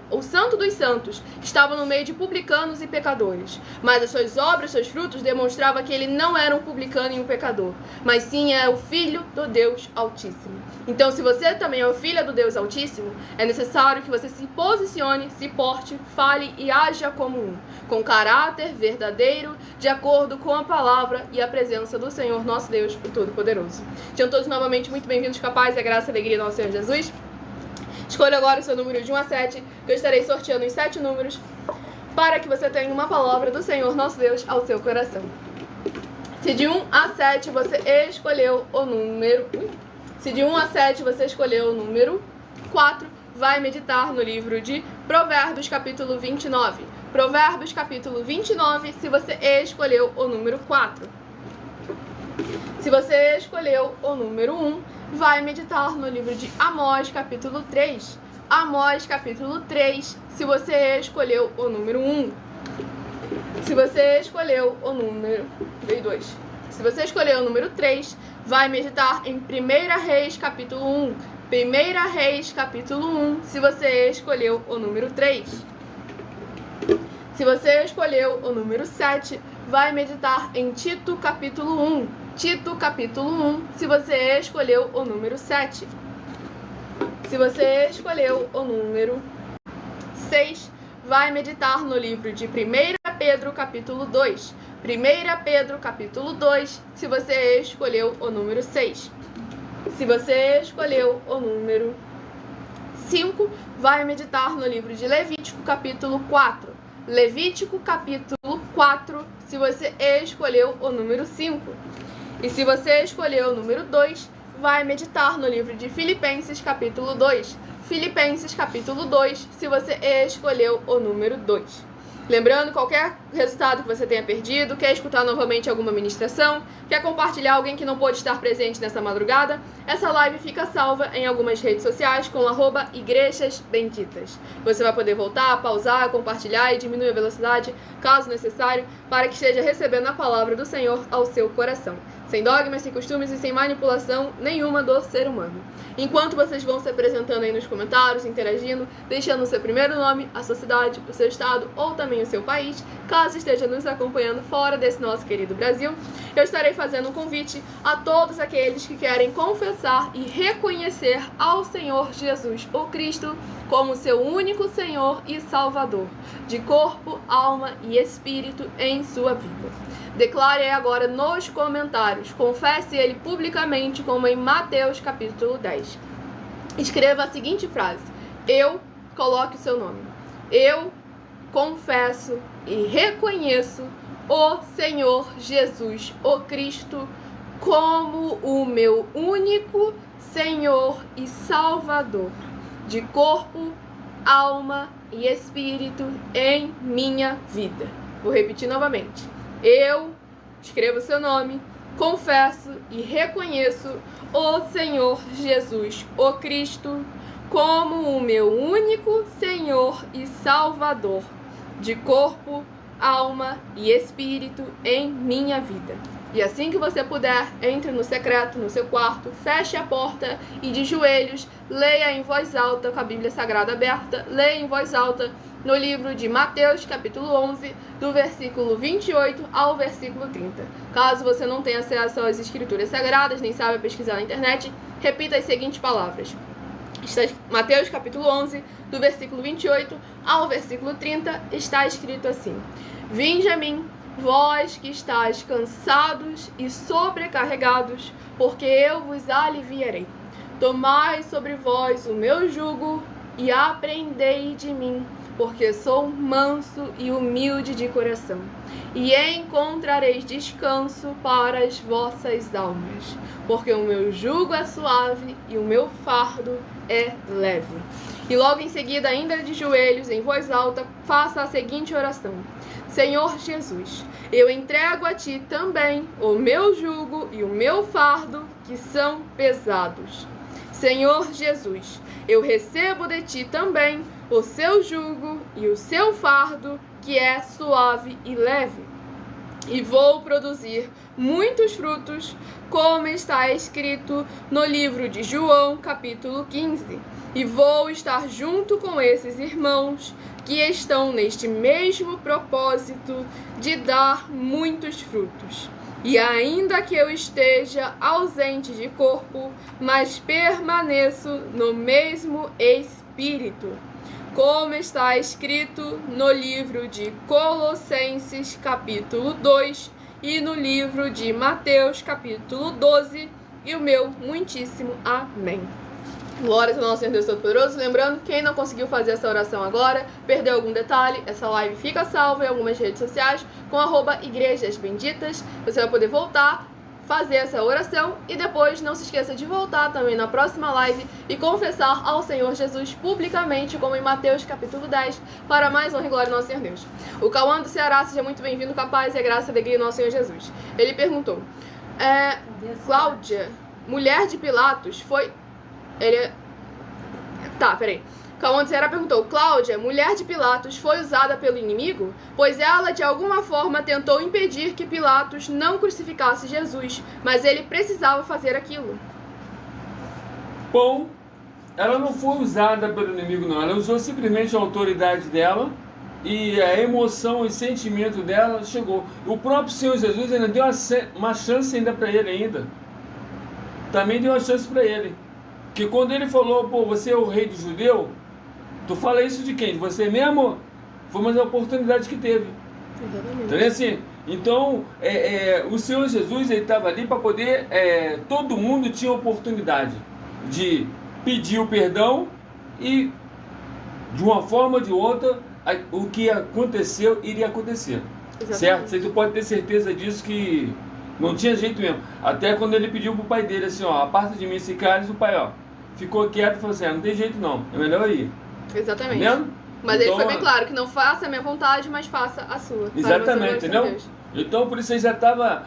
dos santos, estava no meio de publicanos e pecadores. Mas as suas obras, seus frutos, demonstravam que ele não era um publicano e um pecador, mas sim é o filho do Deus Altíssimo. Então, se você também é o filho do Deus Altíssimo, é necessário que você se posicione, se porte, fale e haja como um, com caráter verdadeiro, de acordo com a palavra e a presença do Senhor, nosso Deus, o Todo-Poderoso. Sejam todos novamente muito bem-vindos, com a paz e a graça e a alegria do nosso Senhor Jesus. Escolha agora o seu número de 1 a 7, que eu estarei sorteando os 7 números, para que você tenha uma palavra do Senhor, nosso Deus, ao seu coração. Se de 1 a 7 você escolheu o número... Se de 1 a 7 você escolheu o número 4, vai meditar no livro de Provérbios, capítulo 29. Provérbios, capítulo 29, se você escolheu o número 4. Se você escolheu o número 1, vai meditar no livro de Amós, capítulo 3. Amós, capítulo 3, se você escolheu o número 1. Se você escolheu o número... Veio 2. Se você escolheu o número 3, vai meditar em 1 Reis, capítulo 1. 1 Reis, capítulo 1, se você escolheu o número 3. Se você escolheu o número 7, vai meditar em Tito, capítulo 1. Tito, capítulo 1, se você escolheu o número 7. Se você escolheu o número 6, vai meditar no livro de 1 Pedro, capítulo 2. 1 Pedro, capítulo 2, se você escolheu o número 6. Se você escolheu o número 5, vai meditar no livro de Levítico, capítulo 4. Levítico, capítulo 4, se você escolheu o número 5. E se você escolheu o número 2, vai meditar no livro de Filipenses, capítulo 2. Filipenses, capítulo 2, se você escolheu o número 2. Lembrando, qualquer resultado que você tenha perdido, quer escutar novamente alguma ministração, quer compartilhar alguém que não pôde estar presente nessa madrugada, essa live fica salva em algumas redes sociais com @igrejasbenditas. Você vai poder voltar, pausar, compartilhar e diminuir a velocidade, caso necessário, para que esteja recebendo a palavra do Senhor ao seu coração, sem dogmas, sem costumes e sem manipulação nenhuma do ser humano. Enquanto vocês vão se apresentando aí nos comentários, interagindo, deixando o seu primeiro nome, a sua cidade, o seu estado ou também o seu país, caso esteja nos acompanhando fora desse nosso querido Brasil, eu estarei fazendo um convite a todos aqueles que querem confessar e reconhecer ao Senhor Jesus, o Cristo, como seu único Senhor e Salvador, de corpo, alma e espírito em sua vida. Declare agora nos comentários, confesse ele publicamente, como em Mateus capítulo 10. Escreva a seguinte frase: eu, coloque o seu nome, eu confesso e reconheço o Senhor Jesus, o Cristo, como o meu único Senhor e Salvador, de corpo, alma e espírito em minha vida. Vou repetir novamente. Eu escrevo o seu nome, confesso e reconheço o Senhor Jesus, o Cristo, como o meu único Senhor e Salvador, de corpo, alma e espírito em minha vida. E assim que você puder, entre no secreto, no seu quarto, feche a porta e de joelhos, leia em voz alta, com a Bíblia Sagrada aberta, leia em voz alta no livro de Mateus, capítulo 11, do versículo 28 ao versículo 30. Caso você não tenha acesso às escrituras sagradas, nem saiba pesquisar na internet, repita as seguintes palavras. Mateus, capítulo 11, do versículo 28 ao versículo 30, está escrito assim: Vinde a mim, vós que estáis cansados e sobrecarregados, porque eu vos aliviarei. Tomai sobre vós o meu jugo e aprendei de mim, porque sou manso e humilde de coração, e encontrareis descanso para as vossas almas, porque o meu jugo é suave e o meu fardo é leve. E logo em seguida, ainda de joelhos, em voz alta, faça a seguinte oração: Senhor Jesus, eu entrego a Ti também o meu jugo e o meu fardo, que são pesados. Senhor Jesus, eu recebo de Ti também o seu jugo e o seu fardo, que é suave e leve. E vou produzir muitos frutos, como está escrito no livro de João, capítulo 15. E vou estar junto com esses irmãos que estão neste mesmo propósito de dar muitos frutos. E ainda que eu esteja ausente de corpo, mas permaneço no mesmo espírito, como está escrito no livro de Colossenses, capítulo 2, e no livro de Mateus, capítulo 12, e o meu muitíssimo amém. Glórias ao nosso Senhor Deus Todo-Poderoso. Lembrando, quem não conseguiu fazer essa oração agora, perdeu algum detalhe, essa live fica salva em algumas redes sociais com @igrejasbenditas. Você vai poder voltar, fazer essa oração e depois não se esqueça de voltar também na próxima live e confessar ao Senhor Jesus publicamente, como em Mateus capítulo 10, para mais honra e glória do nosso Senhor Deus. O Cauã do Ceará, seja muito bem-vindo, com a paz e a graça e a alegria do nosso Senhor Jesus. Ele perguntou, Cláudia, mulher de Pilatos, foi... Cauã do Ceará perguntou, Cláudia, mulher de Pilatos, foi usada pelo inimigo? Pois ela, de alguma forma, tentou impedir que Pilatos não crucificasse Jesus, mas ele precisava fazer aquilo. Bom, ela não foi usada pelo inimigo, não. Ela usou simplesmente a autoridade dela e a emoção e sentimento dela chegou. O próprio Senhor Jesus ainda deu uma chance ainda para ele ainda. Também deu uma chance para ele. Que quando ele falou, pô, você é o rei do judeu, tu fala isso de quem? De você mesmo? Foi uma oportunidade que teve. Exatamente. Entendeu assim? Então, o Senhor Jesus, ele estava ali para poder, todo mundo tinha oportunidade de pedir o perdão e, de uma forma ou de outra, o que aconteceu, iria acontecer. Exatamente. Certo? Você pode ter certeza disso, que não tinha jeito mesmo. Até quando ele pediu pro pai dele assim, ó, aparta de mim esse cálice, o pai, ó, ficou quieto e falou assim, não tem jeito não, é melhor ir. Exatamente. Entendeu? Mas então, ele foi bem claro, que não faça a minha vontade, mas faça a sua. Exatamente, entendeu? Então por isso ele já estava,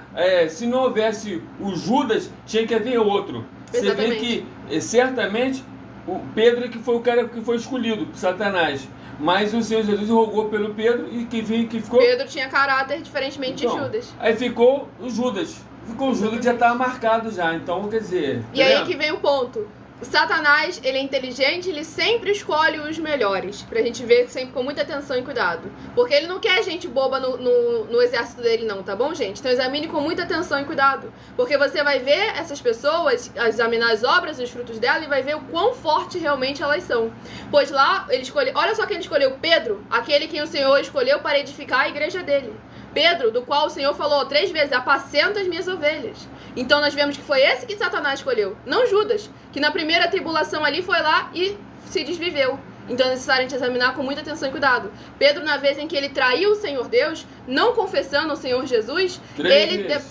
se não houvesse o Judas, tinha que haver outro. Você vê que, certamente, o Pedro que foi o cara que foi escolhido por Satanás. Mas o Senhor Jesus rogou pelo Pedro e que ficou... Pedro tinha caráter diferentemente de Judas. Aí ficou o Judas. Ficou o Judas que já estava marcado já, então quer dizer... E aí que vem o ponto. O Satanás, ele é inteligente, ele sempre escolhe os melhores. Pra gente ver sempre com muita atenção e cuidado. Porque ele não quer gente boba no exército dele não, tá bom, gente? Então examine com muita atenção e cuidado. Porque você vai ver essas pessoas, examinar as obras e os frutos dela e vai ver o quão forte realmente elas são. Pois lá, ele escolheu... Olha só quem ele escolheu, Pedro, aquele que o Senhor escolheu para edificar a igreja dele. Pedro, do qual o Senhor falou 3 vezes, apacenta as minhas ovelhas. Então nós vemos que foi esse que Satanás escolheu, não Judas, que na primeira tribulação ali foi lá e se desviveu. Então é necessário a gente examinar com muita atenção e cuidado. Pedro, na vez em que ele traiu o Senhor Deus, não confessando ao Senhor Jesus,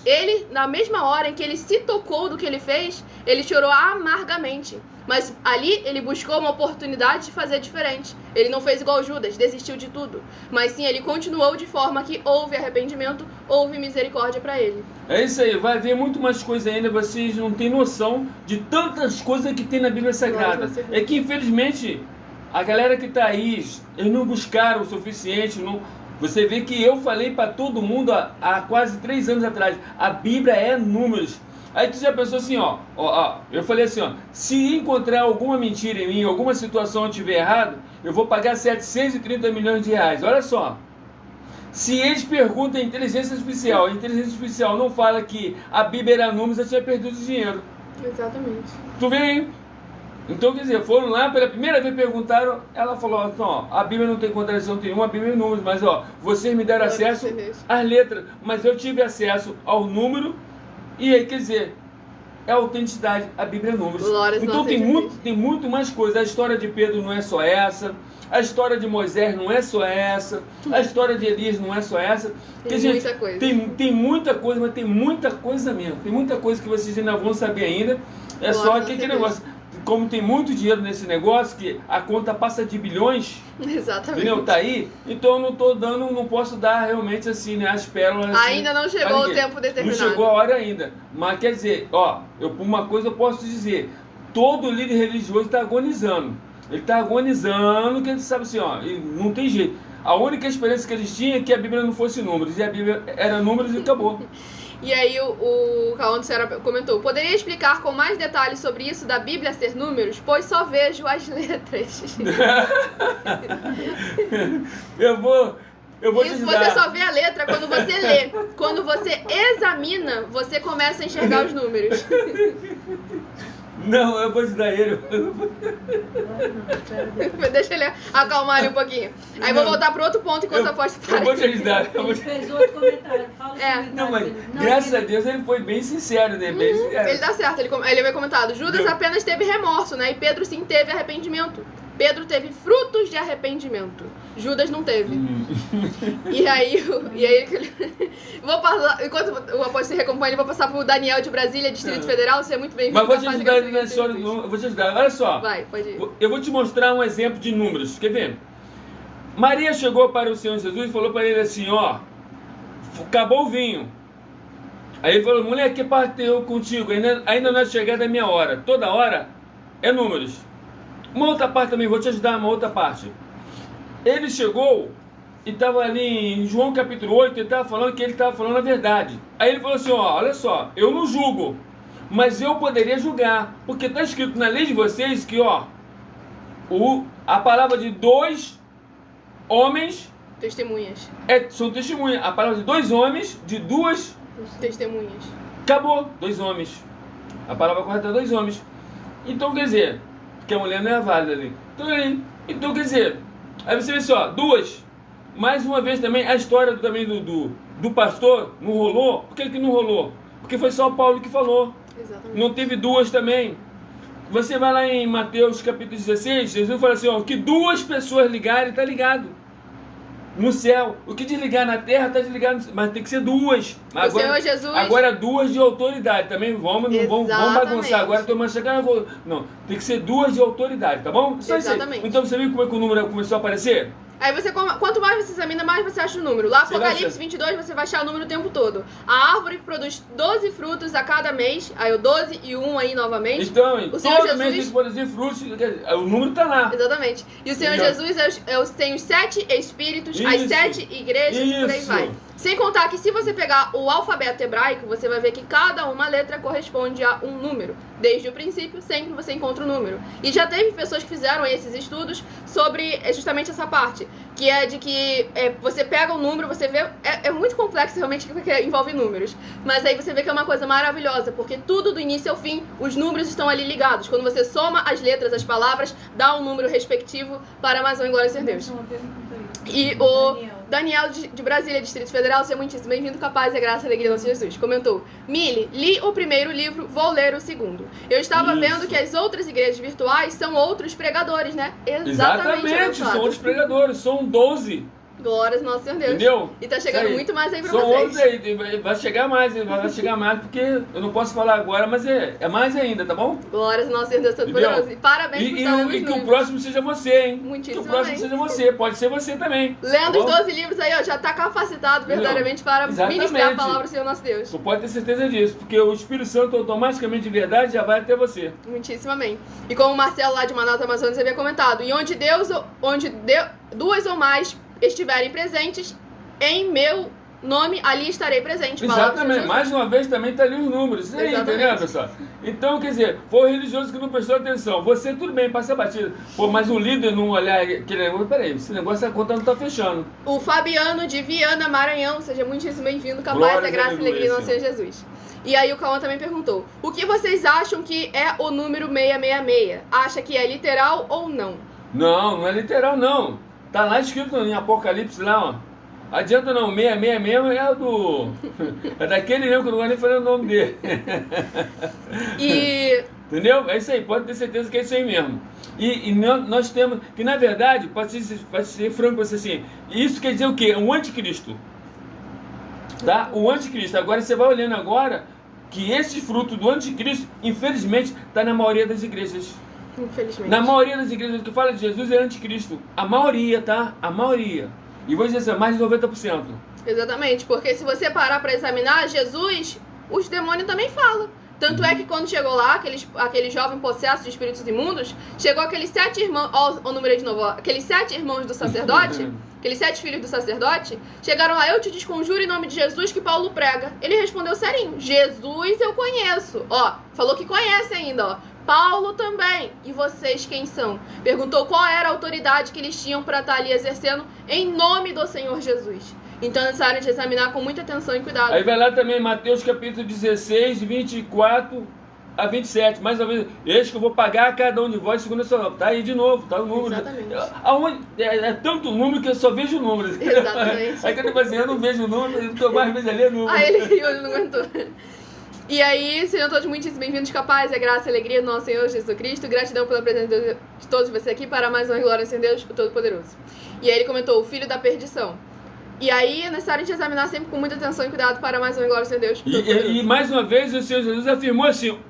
ele, na mesma hora em que ele se tocou do que ele fez, ele chorou amargamente. Mas ali ele buscou uma oportunidade de fazer diferente. Ele não fez igual Judas, desistiu de tudo. Mas sim, ele continuou de forma que houve arrependimento, houve misericórdia para ele. É isso aí, vai ver muito mais coisa ainda, vocês não têm noção de tantas coisas que tem na Bíblia Sagrada. É que infelizmente a galera que está aí, eles não buscaram o suficiente, Você vê que eu falei para todo mundo há quase 3 anos atrás, a Bíblia é números. Aí tu já pensou assim, eu falei assim, se encontrar alguma mentira em mim, alguma situação eu tiver errado, eu vou pagar 730 milhões de reais. Olha só. Se eles perguntam a inteligência artificial não fala que a Bíblia era números, eu tinha perdido dinheiro. Exatamente. Tu vê, hein? Então, quer dizer, foram lá, pela primeira vez perguntaram, ela falou, então, a Bíblia não tem contradição nenhuma, a Bíblia é números, mas vocês me deram acesso às letras, mas eu tive acesso ao número, e aí, quer dizer, é autenticidade, a Bíblia é números. Então tem muito mais coisa. A história de Pedro não é só essa, a história de Moisés não é só essa, a história de Elias não é só essa. Tem muita coisa. Tem muita coisa, mas tem muita coisa mesmo. Tem muita coisa que vocês ainda vão saber ainda. É só que aquele negócio. Como tem muito dinheiro nesse negócio, que a conta passa de bilhões. Exatamente. Entendeu? Tá aí. Então eu não posso dar realmente assim, né, as pérolas. Ainda assim, não chegou o tempo determinado. Não chegou a hora ainda. Mas quer dizer, uma coisa eu posso dizer, todo líder religioso está agonizando. Ele está agonizando, que ele sabe assim, e não tem jeito. A única experiência que eles tinham é que a Bíblia não fosse números, e a Bíblia era números e acabou. E aí o Cauã comentou, poderia explicar com mais detalhes sobre isso da Bíblia ser números? Pois só vejo as letras. Eu vou isso você só vê a letra quando você lê. Quando você examina, você começa a enxergar os números. Não, eu vou te dar ele. Deixa ele acalmar ali um pouquinho. Aí vou voltar para outro ponto enquanto eu posso parar. Eu vou te ajudar. Ele fez outro comentário. Fala os comentários Não, mas dele. graças a Deus ele foi bem sincero, né? Bem sincero. Ele dá certo. Ele havia comentado, Judas apenas teve remorso, né? E Pedro sim teve arrependimento. Pedro teve frutos de arrependimento. Judas não teve. E aí vou passar, enquanto o apóstolo se recompanha, eu vou passar pro Daniel de Brasília, Distrito Federal. Você é muito bem-vindo. Mas vou te ajudar na história do número. Eu vou te ajudar. Olha só. Vai, pode ir. Eu vou te mostrar um exemplo de números. Quer ver? Maria chegou para o Senhor Jesus e falou para ele assim, acabou o vinho. Aí ele falou, mulher, que parte eu contigo? Ainda não é chegada a minha hora. Toda hora é números. Uma outra parte também, vou te ajudar uma outra parte. Ele chegou e estava ali em João capítulo 8, ele estava falando que ele estava falando a verdade. Aí ele falou assim, olha só, eu não julgo, mas eu poderia julgar, porque está escrito na lei de vocês que, a palavra de 2 homens... Testemunhas. São testemunhas. A palavra de 2 homens, de 2... Testemunhas. Acabou, 2 homens. A palavra correta é 2 homens. Então, quer dizer, que a mulher não é válida ali. Então, quer dizer, aí você vê só, 2. Mais uma vez também, a história também do pastor não rolou. Por que não rolou? Porque foi só o Paulo que falou. Exatamente. Não teve 2 também. Você vai lá em Mateus capítulo 16, Jesus fala assim, que 2 pessoas ligarem, está ligado. No céu. O que desligar na terra está desligado, mas tem que ser 2. Senhor Jesus... Agora 2 de autoridade. Também não vamos bagunçar. Agora estou chegando. Não, tem que ser 2 de autoridade, tá bom? Só exatamente. Isso aí. Então você viu como é que o número começou a aparecer? Aí quanto mais você examina, mais você acha o número. Lá, Apocalipse 22, você vai achar o número o tempo todo. A árvore que produz 12 frutos a cada mês, aí o 12 e 1 aí novamente. Então, o Senhor todo mês tem que produzir frutos, o número está lá. Exatamente. E o Senhor Jesus tem os 7 espíritos, as 7 igrejas e por aí vai. Sem contar que se você pegar o alfabeto hebraico, você vai ver que cada uma letra corresponde a um número. Desde o princípio, sempre você encontra o número. E já teve pessoas que fizeram esses estudos sobre justamente essa parte. Que é de que você pega o número, você vê... É muito complexo realmente, porque envolve números. Mas aí você vê que é uma coisa maravilhosa, porque tudo do início ao fim, os números estão ali ligados. Quando você soma as letras, as palavras, dá um número respectivo para mais um e glória a ser Deus. E o Daniel de Brasília, Distrito Federal, seja muitíssimo bem-vindo, capaz e graça e alegria do Nosso Jesus. Comentou, Mili, li o primeiro livro, vou ler o segundo. Eu estava vendo que as outras igrejas virtuais são outros pregadores, né? Exatamente, são outros pregadores, são 12. Glórias ao nosso Senhor Deus. Entendeu? E tá chegando muito mais aí pra são vocês. São outros aí, vai chegar mais, porque eu não posso falar agora, mas é mais ainda, tá bom? Glórias ao nosso Senhor Deus Todo-Poderoso. E parabéns por estar lendo os números. E que o próximo seja você, hein? Muitíssimo que o próximo seja você, pode ser você também. Lendo os 12 livros aí, já tá capacitado verdadeiramente para ministrar a palavra do Senhor nosso Deus. Tu pode ter certeza disso, porque o Espírito Santo automaticamente de verdade já vai até você. Muitíssimo amém. E como o Marcelo lá de Manaus, Amazonas, havia comentado, e onde 2 ou mais estiverem presentes, em meu nome ali estarei presente. Exatamente, mais uma vez também está ali os números. Isso aí, entendeu, pessoal? Então, quer dizer, foi o religioso que não prestou atenção. Você, tudo bem, passa a batida. Pô, mas o líder não olhar aquele negócio, peraí, esse negócio, a conta não está fechando. O Fabiano de Viana, Maranhão, seja muitíssimo bem-vindo, capaz Glórias da graça e aleluia, alegria do nosso Senhor Jesus. E aí o Cauã também perguntou, o que vocês acham que é o número 666? Acha que é literal ou não? Não, não é literal, não. Tá lá escrito em Apocalipse, lá, ó. Adianta não, 666 mesmo é do... É daquele mesmo que eu não gosto nem falar o nome dele. E... Entendeu? É isso aí, pode ter certeza que é isso aí mesmo. E nós temos... Que na verdade, pode ser franco com você assim, isso quer dizer o quê? Um anticristo. Tá? O anticristo. Agora você vai olhando agora que esse fruto do anticristo, infelizmente, está na maioria das igrejas. Infelizmente. Na maioria das igrejas que fala de Jesus é anticristo. A maioria, tá? A maioria. E vou dizer assim, mais de 90%. Exatamente, porque se você parar para examinar, Jesus, os demônios também falam. Tanto é que quando chegou lá, aquele jovem possesso de espíritos imundos, chegou aqueles 7 irmãos, ó, o número de novo, ó, aqueles 7 irmãos do sacerdote, aqueles 7 filhos do sacerdote, chegaram lá, eu te desconjuro em nome de Jesus que Paulo prega. Ele respondeu serinho, Jesus eu conheço. Ó, falou que conhece ainda, ó. Paulo também. E vocês quem são? Perguntou qual era a autoridade que eles tinham para estar ali exercendo em nome do Senhor Jesus. Então é necessário de examinar com muita atenção e cuidado. Aí vai lá também Mateus capítulo 16, 24 a 27. Mais uma vez, eis que eu vou pagar a cada um de vós segundo a sua obra. Tá aí de novo, tá o número. Exatamente. É tanto número que eu só vejo números. Exatamente. Aí quando eu assim, eu não vejo número, o que eu mais vejo ali é número. Aí ele não aguentou. E aí, sejam todos muitíssimo bem-vindos, capazes, a graça e a alegria do nosso Senhor Jesus Cristo. Gratidão pela presença de todos vocês aqui para mais uma glória em Deus, o Todo-Poderoso. E aí ele comentou, o filho da perdição. E aí é necessário te examinar sempre com muita atenção e cuidado para mais uma glória em Deus, o Todo-Poderoso. E mais uma vez o Senhor Jesus afirmou assim,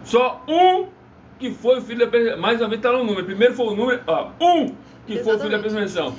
só um que foi o filho da perdição. Mais uma vez está lá o número, primeiro foi o número, que foi o filho da perdição.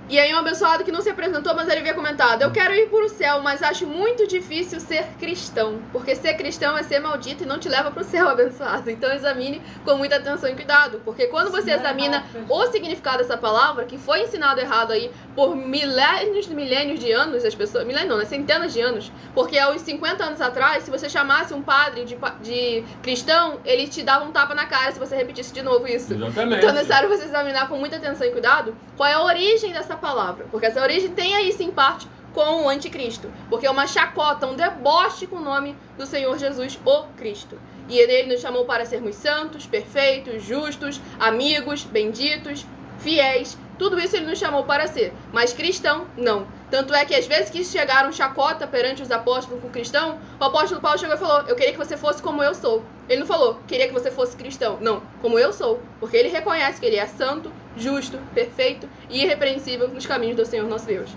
E aí um abençoado que não se apresentou, mas ele havia comentado, eu quero ir para o céu, mas acho muito difícil ser cristão, porque ser cristão é ser maldito e não te leva para o céu, abençoado. Então examine com muita atenção e cuidado, porque quando você examina o significado dessa palavra, que foi ensinado errado aí por milênios de anos, as pessoas, milênios não, né? Centenas de anos, porque há uns 50 anos atrás, se você chamasse um padre de cristão, ele te dava um tapa na cara se você repetisse de novo isso. Exatamente. Então é necessário você examinar com muita atenção e cuidado qual é a origem dessa palavra, porque essa origem tem aí sim parte com o anticristo, porque é uma chacota, um deboche com o nome do Senhor Jesus, o Cristo. E ele nos chamou para sermos santos, perfeitos, justos, amigos, benditos, fiéis, tudo isso ele nos chamou para ser, mas cristão não. Tanto é que às vezes que chegaram chacota perante os apóstolos com cristão, o apóstolo Paulo chegou e falou, eu queria que você fosse como eu sou. Ele não falou, queria que você fosse cristão. Não, como eu sou. Porque ele reconhece que ele é santo, justo, perfeito e irrepreensível nos caminhos do Senhor nosso Deus.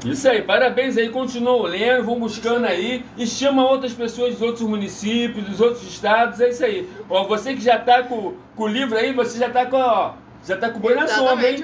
Isso aí, parabéns aí, continuam lendo, vão buscando aí e chama outras pessoas dos outros municípios, dos outros estados, é isso aí. Ó, você que já tá com o livro aí, você já tá com, ó, já tá com o boi na sombra, hein?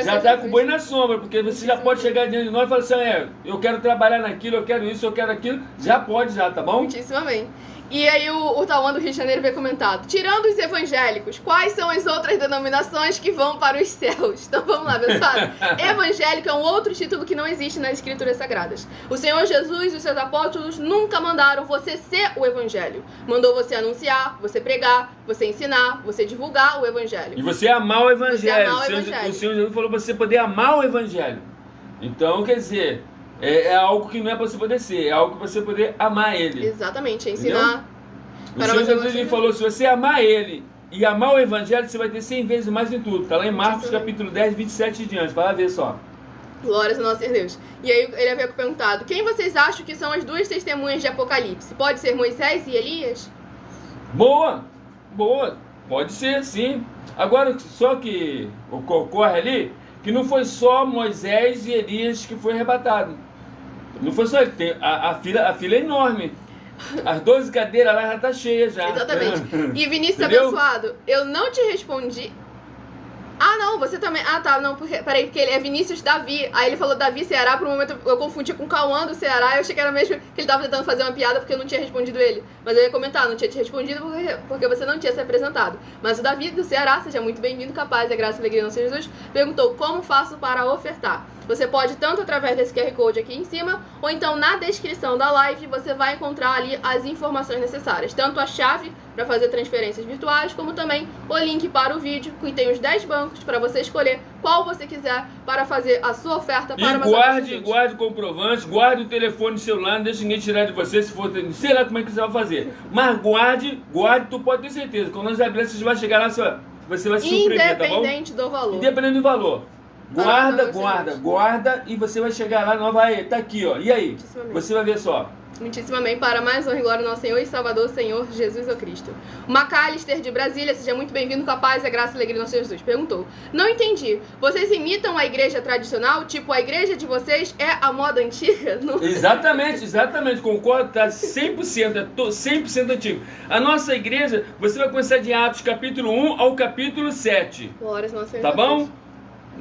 Já tá com o boi na sombra, porque você já pode chegar diante de nós e falar assim, eu quero trabalhar naquilo, eu quero isso, eu quero aquilo, já pode já, tá bom? Muitíssimo amém. E aí o Tauan do Rio de Janeiro veio comentado, tirando os evangélicos, quais são as outras denominações que vão para os céus? Então vamos lá, pessoal. Evangélico é um outro título que não existe nas escrituras sagradas. O Senhor Jesus e os seus apóstolos nunca mandaram você ser o evangelho. Mandou você anunciar, você pregar, você ensinar, você divulgar o evangelho. E você amar o evangelho. Você amar o evangelho. O Senhor Jesus falou para você poder amar o evangelho. Então, quer dizer... É algo que não é para você poder ser, é algo para você poder amar ele. Exatamente, é ensinar. O Senhor Jesus falou, se você amar ele e amar o evangelho, você vai ter 100 vezes mais em tudo. Está lá em Marcos capítulo 10, 27 e diante, vai lá ver só. Glórias ao nosso Deus. E aí ele havia perguntado, quem vocês acham que são as duas testemunhas de Apocalipse? Pode ser Moisés e Elias? Boa, pode ser sim. Agora, só que ocorre ali, que não foi só Moisés e Elias que foi arrebatado. Não foi só ele, a fila é enorme. As 12 cadeiras lá já tá cheia já. Exatamente. E Vinícius Entendeu? abençoado, eu não te respondi. Ah, não, você também. Ah, tá, não, peraí, porque ele é Vinícius Davi. Aí ele falou Davi Ceará, por um momento eu confundi com o Cauã do Ceará. Eu achei que era mesmo que ele tava tentando fazer uma piada porque eu não tinha respondido ele. Mas eu ia comentar, não tinha te respondido porque você não tinha se apresentado. Mas o Davi do Ceará, seja muito bem-vindo, capaz, a graça e a alegria do Senhor Jesus, perguntou como faço para ofertar. Você pode tanto através desse QR Code aqui em cima, ou então na descrição da live você vai encontrar ali as informações necessárias. Tanto a chave para fazer transferências virtuais, como também o link para o vídeo, que tem os 10 bancos para você escolher qual você quiser para fazer a sua oferta para E guarde o comprovante, guarde o telefone celular, não deixe ninguém tirar de você, se for, sei lá como é que você vai fazer. Mas guarde, tu pode ter certeza. Quando nós abrirmos, você vai chegar lá, você vai se surpreender, tá bom? Independente do valor. Independente do valor. Guarda e você vai chegar lá, não vai, tá aqui, ó. E aí? Você vai ver só. Muitíssimo amém. Para mais honra e glória ao nosso Senhor e Salvador, Senhor Jesus o Cristo. O Macalister de Brasília, seja muito bem-vindo com a paz, a graça e a alegria do nosso Jesus. Perguntou: não entendi. Vocês imitam a igreja tradicional? Tipo, a igreja de vocês é a moda antiga? Não... Exatamente. Concordo, tá 100%, é 100% antigo. A nossa igreja, você vai começar de Atos capítulo 1 ao capítulo 7. Glórias ao nosso Senhor. Tá bom?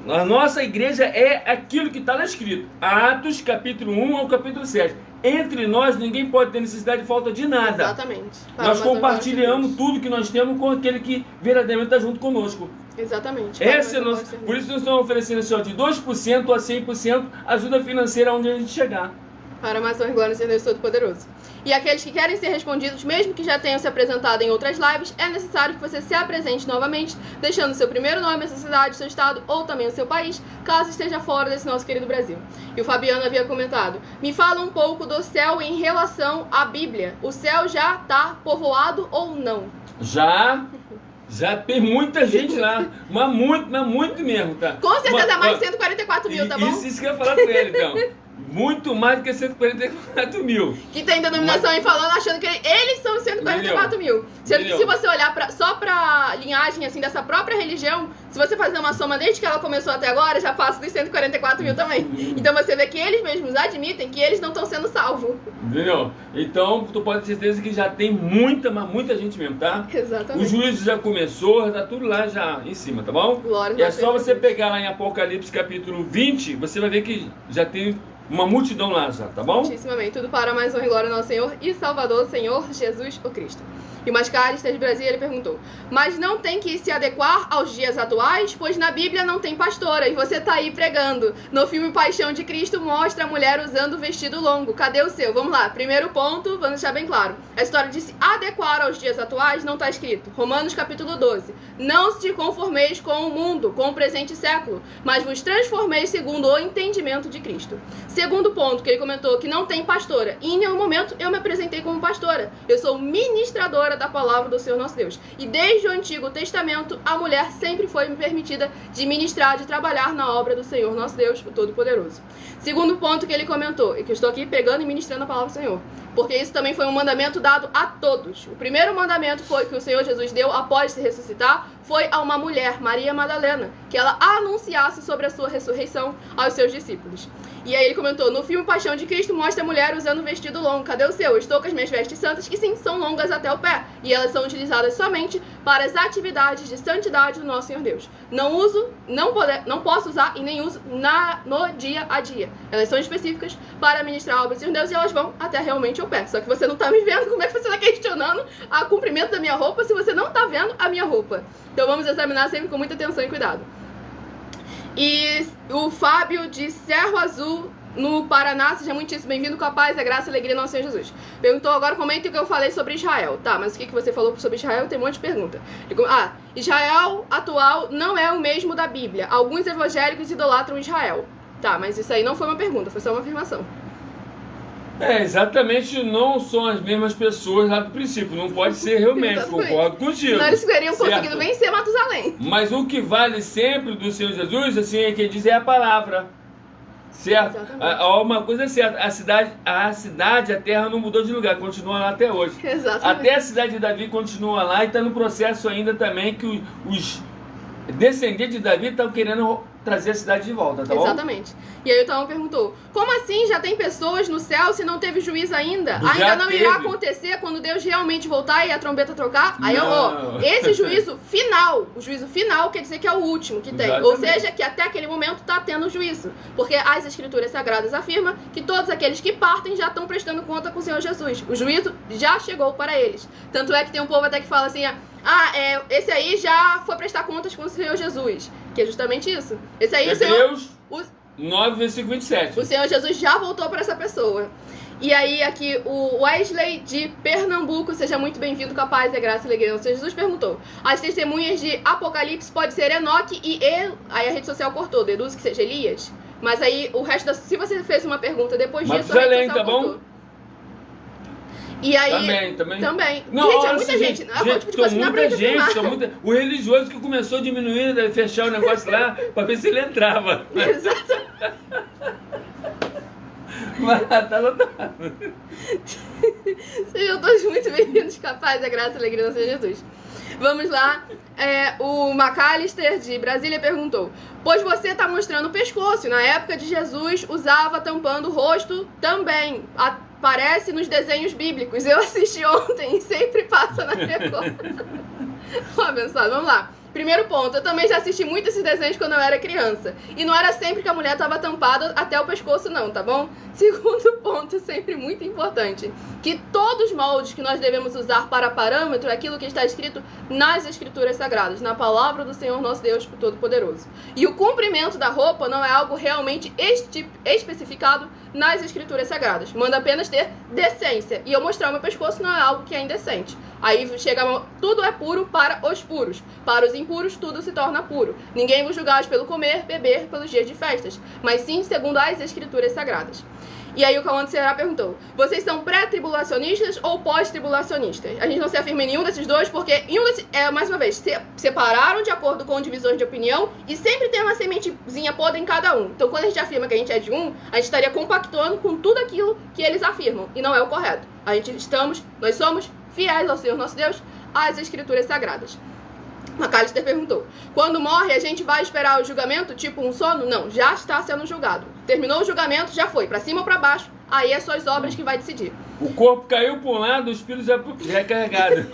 A nossa igreja é aquilo que está lá escrito. Atos capítulo 1 ao capítulo 7. Entre nós, ninguém pode ter necessidade de falta de nada. Exatamente. Nós compartilhamos tudo que nós temos com aquele que verdadeiramente está junto conosco. Exatamente. Esse é nosso, por isso nós estamos oferecendo assim, ó, de 2% a 100% ajuda financeira onde a gente chegar. Para mais honra e glória ao Senhor Deus Todo-Poderoso. E aqueles que querem ser respondidos, mesmo que já tenham se apresentado em outras lives, é necessário que você se apresente novamente, deixando seu primeiro nome, a sua cidade, seu estado ou também o seu país, caso esteja fora desse nosso querido Brasil. E o Fabiano havia comentado: me fala um pouco do céu em relação à Bíblia. O céu já está povoado ou não? Já tem muita gente lá, mas muito mesmo, tá? Com certeza mais de 144 mil, tá bom? Isso que eu ia falar com ele, então. Muito mais do que 144 mil. Que tem denominação aí falando, achando que eles são 144 mil. Sendo que se você olhar só pra linhagem assim, dessa própria religião, se você fazer uma soma desde que ela começou até agora, já passa dos 144 mil também. Então você vê que eles mesmos admitem que eles não estão sendo salvos. Entendeu? Então tu pode ter certeza que já tem muita gente mesmo, tá? Exatamente. O juízo já começou, tá tudo lá já em cima, tá bom? Glória e é só você pegar lá em Apocalipse capítulo 20, você vai ver que já tem uma multidão lá já, tá bom? Muitíssimo amém. Tudo para mais honra e glória ao nosso Senhor e Salvador, Senhor Jesus o Cristo. E o Mascarista de Brasília, ele perguntou: mas não tem que se adequar aos dias atuais, pois na Bíblia não tem pastora, e você tá aí pregando. No filme Paixão de Cristo mostra a mulher usando vestido longo. Cadê o seu? Vamos lá. Primeiro ponto, vamos deixar bem claro. A história de se adequar aos dias atuais não tá escrito. Romanos capítulo 12. Não se conformeis com o mundo, com o presente século, mas vos transformeis segundo o entendimento de Cristo. Segundo ponto, que ele comentou que não tem pastora. E em nenhum momento eu me apresentei como pastora. Eu sou ministradora da palavra do Senhor nosso Deus. E desde o Antigo Testamento, a mulher sempre foi permitida de ministrar, de trabalhar na obra do Senhor nosso Deus, o Todo-Poderoso. Segundo ponto que ele comentou, e que eu estou aqui pegando e ministrando a palavra do Senhor, porque isso também foi um mandamento dado a todos. O primeiro mandamento foi que o Senhor Jesus deu após se ressuscitar, foi a uma mulher, Maria Madalena, que ela anunciasse sobre a sua ressurreição aos seus discípulos. E aí ele comentou: no filme Paixão de Cristo mostra a mulher usando vestido longo. Cadê o seu? Eu estou com as minhas vestes santas, que sim, são longas até o pé. E elas são utilizadas somente para as atividades de santidade do nosso Senhor Deus. Não posso usar e nem uso no dia a dia. Elas são específicas para ministrar a obra do Senhor Deus e elas vão até realmente o pé. Só que você não está me vendo. Como é que você está questionando o comprimento da minha roupa se você não está vendo a minha roupa? Então vamos examinar sempre com muita atenção e cuidado. E o Fábio de Cerro Azul, no Paraná, seja muitíssimo bem-vindo com a paz, a graça e a alegria do nosso Senhor Jesus. Perguntou agora, comente o que eu falei sobre Israel. Tá, mas o que você falou sobre Israel? Tem um monte de pergunta. Israel atual não é o mesmo da Bíblia. Alguns evangélicos idolatram Israel. Tá, mas isso aí não foi uma pergunta, foi só uma afirmação. Exatamente, não são as mesmas pessoas lá do princípio, não pode ser realmente, concordo contigo. Senão eles teriam conseguido vencer Matusalém. Mas o que vale sempre do Senhor Jesus, assim, é que ele diz é a palavra, certo? Uma coisa é certa, a cidade, a terra não mudou de lugar, continua lá até hoje. Exatamente. Até a cidade de Davi continua lá e está no processo ainda também que os descendentes de Davi estão querendo trazer a cidade de volta, tá bom? Exatamente. E aí o Tão perguntou: como assim já tem pessoas no céu se não teve juízo ainda? Ainda não irá acontecer quando Deus realmente voltar e a trombeta trocar? Aí esse juízo final, o juízo final quer dizer que é o último que tem. Exatamente. Ou seja, que até aquele momento está tendo juízo. Porque as escrituras sagradas afirmam que todos aqueles que partem já estão prestando conta com o Senhor Jesus. O juízo já chegou para eles. Tanto é que tem um povo até que fala assim: esse aí já foi prestar contas com o Senhor Jesus. Que é justamente isso. Esse aí, 9, versículo 27. O Senhor Jesus já voltou para essa pessoa. E aí, aqui, o Wesley de Pernambuco, seja muito bem-vindo com a paz e a graça e a alegria. O Senhor Jesus perguntou: as testemunhas de Apocalipse pode ser Enoque e aí a rede social cortou, deduz que seja Elias. Mas aí, o resto se você fez uma pergunta depois disso, a rede social cortou. Bom? E aí, também. Não, gente, é muita gente. O religioso que começou a diminuir, fechar o negócio lá, pra ver se ele entrava. Exato. Mas tá lotado. Sejam todos muito bem-vindos, capaz da graça e alegria do Senhor Jesus. Vamos lá. O McAllister de Brasília perguntou: pois você está mostrando o pescoço. Na época de Jesus, usava tampando o rosto também. Aparece nos desenhos bíblicos. Eu assisti ontem e sempre passa na Record. Abençoado, vamos lá. Primeiro ponto, eu também já assisti muito esses desenhos quando eu era criança. E não era sempre que a mulher estava tampada até o pescoço não, tá bom? Segundo ponto, sempre muito importante, que todos os moldes que nós devemos usar para parâmetro é aquilo que está escrito nas Escrituras Sagradas, na palavra do Senhor nosso Deus, o Todo-Poderoso. E o comprimento da roupa não é algo realmente especificado nas Escrituras Sagradas. Manda apenas ter decência. E eu mostrar o meu pescoço não é algo que é indecente. Aí chega, tudo é puro para os puros. Para os impuros, tudo se torna puro. Ninguém vos julgais pelo comer, beber, pelos dias de festas, mas sim segundo as Escrituras Sagradas. E aí o Cauã de Ceará perguntou: vocês são pré-tribulacionistas ou pós-tribulacionistas? A gente não se afirma em nenhum desses dois, porque, mais uma vez, separaram de acordo com divisões de opinião e sempre tem uma sementezinha podre em cada um. Então, quando a gente afirma que a gente é de um, a gente estaria compactuando com tudo aquilo que eles afirmam, e não é o correto. Nós somos fiéis ao Senhor nosso Deus, às Escrituras Sagradas. McAllister perguntou: quando morre, a gente vai esperar o julgamento, tipo um sono? Não, já está sendo julgado. Terminou o julgamento, já foi, pra cima ou pra baixo, aí é suas obras que vai decidir. O corpo caiu pra um lado, o espírito já é carregado.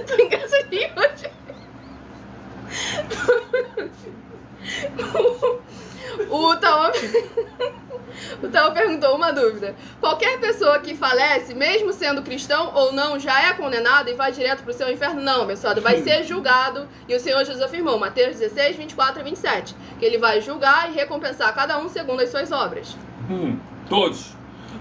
Tô engraçadinho hoje. O Tao perguntou uma dúvida: qualquer pessoa que falece, mesmo sendo cristão ou não, já é condenado e vai direto pro seu inferno? Não, abençoado, vai ser julgado. E o Senhor Jesus afirmou, Mateus 16, 24 a 27, que ele vai julgar e recompensar cada um segundo as suas obras.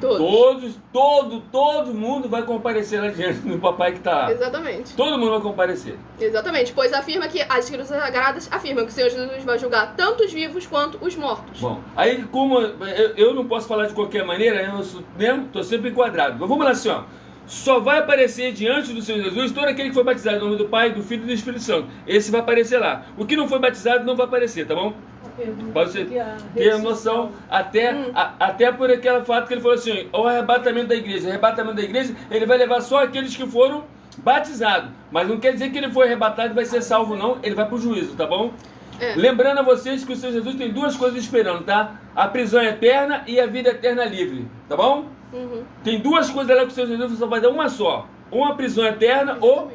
Todo mundo vai comparecer lá diante do papai que tá lá. Exatamente. Todo mundo vai comparecer. Exatamente, pois afirma que as Escrituras Sagradas afirmam que o Senhor Jesus vai julgar tanto os vivos quanto os mortos. Bom, aí como eu não posso falar de qualquer maneira, eu tô sempre enquadrado. Mas vamos lá assim, ó. Só vai aparecer diante do Senhor Jesus todo aquele que foi batizado em nome do Pai, do Filho e do Espírito Santo. Esse vai aparecer lá. O que não foi batizado não vai aparecer, tá bom? Para você ter noção, até por aquele fato que ele falou assim: o arrebatamento da igreja. O arrebatamento da igreja, ele vai levar só aqueles que foram batizados. Mas não quer dizer que ele foi arrebatado e vai ser salvo, não. Ele vai para o juízo, tá bom? Lembrando a vocês que o Senhor Jesus tem duas coisas esperando, tá? A prisão eterna e a vida eterna livre, tá bom? Tem duas coisas lá que o Senhor Jesus só vai dar uma só: uma prisão eterna ou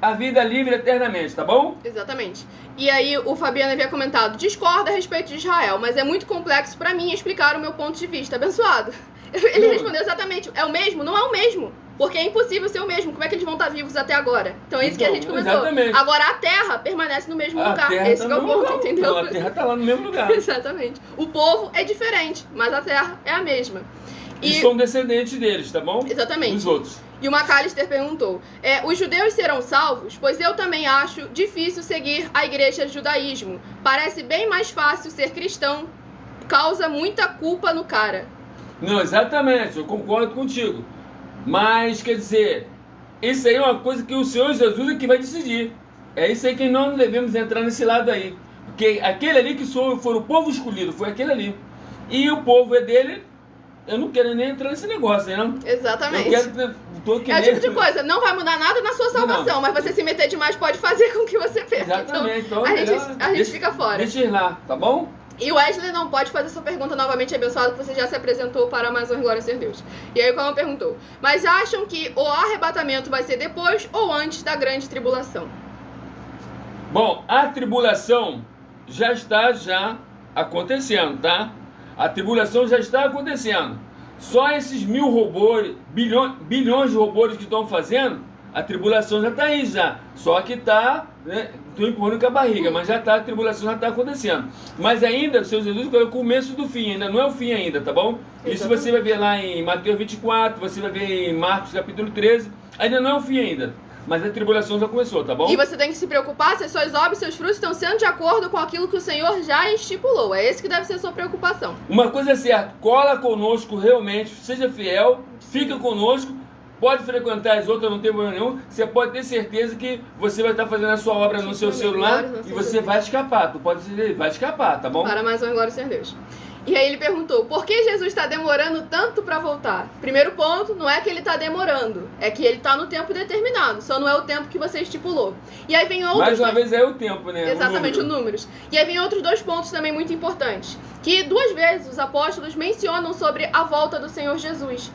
a vida livre eternamente, tá bom? Exatamente. E aí o Fabiano havia comentado: discorda a respeito de Israel, mas é muito complexo pra mim explicar o meu ponto de vista. Abençoado. Ele respondeu exatamente: é o mesmo? Não é o mesmo. Porque é impossível ser o mesmo. Como é que eles vão estar vivos até agora? Então é isso que a gente comentou. Exatamente. Agora a Terra permanece no mesmo lugar. Esse é o ponto, entendeu? A Terra tá lá no mesmo lugar. Exatamente. O povo é diferente, mas a Terra é a mesma. E são descendentes deles, tá bom? Exatamente. Os outros. E o McAllister perguntou: os judeus serão salvos? Pois eu também acho difícil seguir a igreja judaísmo. Parece bem mais fácil ser cristão. Causa muita culpa no cara. Não, exatamente, eu concordo contigo. Mas, quer dizer, isso aí é uma coisa que o Senhor Jesus é que vai decidir. É isso aí que nós não devemos entrar nesse lado aí. Porque aquele ali que foi o povo escolhido, foi aquele ali. E o povo é dele. Eu não quero nem entrar nesse negócio, né? Exatamente. É o tipo de coisa, não vai mudar nada na sua salvação, mas você se meter demais pode fazer com que você perca. Exatamente. Então a gente fica fora. Deixa ir lá, tá bom? E o Wesley não pode fazer sua pergunta novamente, abençoado, que você já se apresentou para mais uma glória a ser Deus. E aí o Calma perguntou: mas acham que o arrebatamento vai ser depois ou antes da grande tribulação? Bom, a tribulação já está acontecendo, tá? A tribulação já está acontecendo. Só esses 1000 robôs, bilhões de robôs que estão fazendo, a tribulação já está aí já. Só que está né? Estou empurrando com a barriga, mas a tribulação já está acontecendo. Mas ainda, o Senhor Jesus colocou o começo do fim, ainda não é o fim ainda, tá bom? Isso você vai ver lá em Mateus 24, você vai ver em Marcos capítulo 13, ainda não é o fim ainda. Mas a tribulação já começou, tá bom? E você tem que se preocupar se as suas obras e seus frutos estão sendo de acordo com aquilo que o Senhor já estipulou. É esse que deve ser a sua preocupação. Uma coisa é certa, cola conosco realmente, seja fiel, fica conosco, pode frequentar as outras, não tem problema nenhum. Você pode ter certeza que você vai estar fazendo a sua obra no seu celular e você vai escapar. Tu pode dizer, vai escapar, tá bom? Para mais uma glória ao Senhor Deus. E aí ele perguntou, por que Jesus está demorando tanto para voltar? Primeiro ponto, não é que ele está demorando, é que ele está no tempo determinado, só não é o tempo que você estipulou. E aí vem outros... Mais uma vez é o tempo, né? Exatamente, o números. E aí vem outros dois pontos também muito importantes, que 2 vezes os apóstolos mencionam sobre a volta do Senhor Jesus.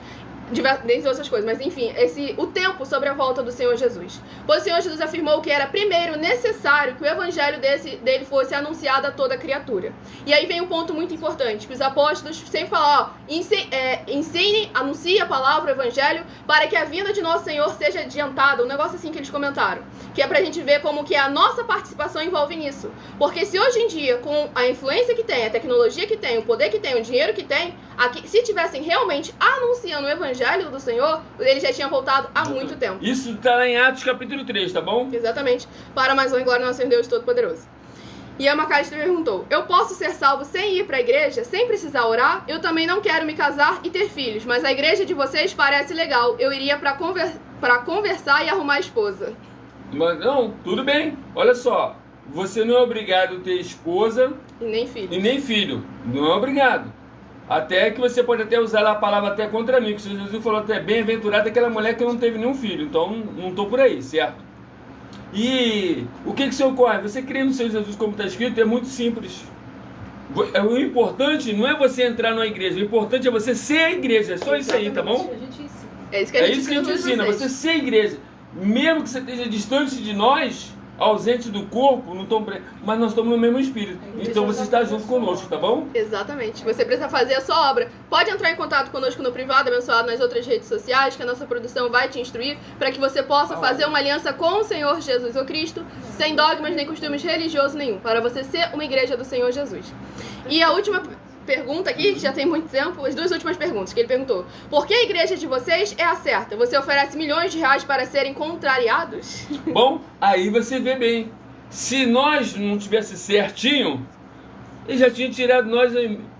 Dentre outras coisas, mas enfim, o tempo sobre a volta do Senhor Jesus. Pois o Senhor Jesus afirmou que era primeiro necessário que o evangelho dele fosse anunciado a toda criatura. E aí vem um ponto muito importante, que os apóstolos sempre falam, ensine, anuncie a palavra, o evangelho, para que a vinda de nosso Senhor seja adiantada, um negócio assim que eles comentaram, que é pra gente ver como que a nossa participação envolve nisso. Porque se hoje em dia, com a influência que tem, a tecnologia que tem, o poder que tem, o dinheiro que tem, se tivessem realmente anunciando o evangelho do Senhor, ele já tinha voltado há muito tempo. Isso está lá em Atos capítulo 3, tá bom? Exatamente. Para mais uma glória ao nosso Deus Todo-Poderoso. E a Macalister perguntou, eu posso ser salvo sem ir para a igreja, sem precisar orar? Eu também não quero me casar e ter filhos, mas a igreja de vocês parece legal. Eu iria para conversar e arrumar esposa. Mas não, tudo bem. Olha só, você não é obrigado a ter esposa E nem filho. e nem filho. Não é obrigado. Até que você pode até usar a palavra até contra mim, que o Senhor Jesus falou até bem-aventurada aquela mulher que não teve nenhum filho. Então não estou por aí, certo? E o que se ocorre? Você crê no Senhor Jesus como está escrito, é muito simples. O importante não é você entrar numa igreja, o importante é você ser a igreja. É só isso aí, tá bom? A gente ensina. É isso que a gente ensina, você ser a igreja. Mesmo que você esteja distante de nós, ausente do corpo, não estão, mas nós estamos no mesmo espírito. Então você está junto conosco, tá bom? Exatamente. Você precisa fazer a sua obra. Pode entrar em contato conosco no privado, abençoado nas outras redes sociais, que a nossa produção vai te instruir, para que você possa fazer uma aliança com o Senhor Jesus, o Cristo, sem dogmas nem costumes religiosos nenhum, para você ser uma igreja do Senhor Jesus. E a última pergunta aqui, que já tem muito tempo, as 2 últimas perguntas que ele perguntou. Por que a igreja de vocês é a certa? Você oferece milhões de reais para serem contrariados? Bom, aí você vê bem. Se nós não tivesse certinho, ele já tinha tirado nós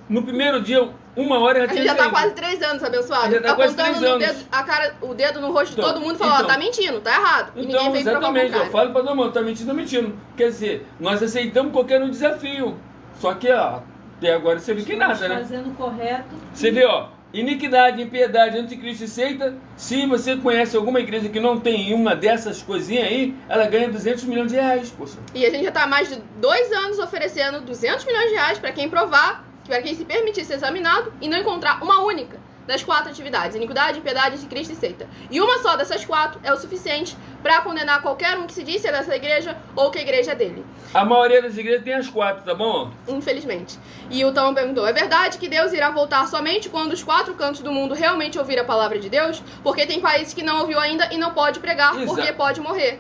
no primeiro dia, 1 hora já A tinha gente já tá saído. quase 3 anos, abençoado. Já tá quase Apontando 3 no anos. dedo, o dedo no rosto de Então, todo mundo e falando, então. tá mentindo, tá errado. E ninguém Então, veio provar o exatamente, eu contrário. falo para todo mundo, tá mentindo. Quer dizer, nós aceitamos qualquer um desafio. Só que, ó, até agora você vê que nada, né? Fazendo o correto. Você vê, ó, iniquidade, impiedade, anticristo e seita. Se você conhece alguma igreja que não tem uma dessas coisinhas aí, ela ganha 200 milhões de reais, poxa. E a gente já tá há mais de 2 anos oferecendo 200 milhões de reais para quem provar, para quem se permitir ser examinado e não encontrar uma única das 4 atividades: iniquidade, impiedade, anticristo e seita. E uma só dessas 4 é o suficiente para condenar qualquer um que se diz ser dessa igreja ou que a igreja é dele. A maioria das igrejas tem as 4, tá bom? Infelizmente. E o Tom perguntou, é verdade que Deus irá voltar somente quando os 4 cantos do mundo realmente ouvir a palavra de Deus? Porque tem países que não ouviu ainda e não pode pregar, Exato. porque pode morrer.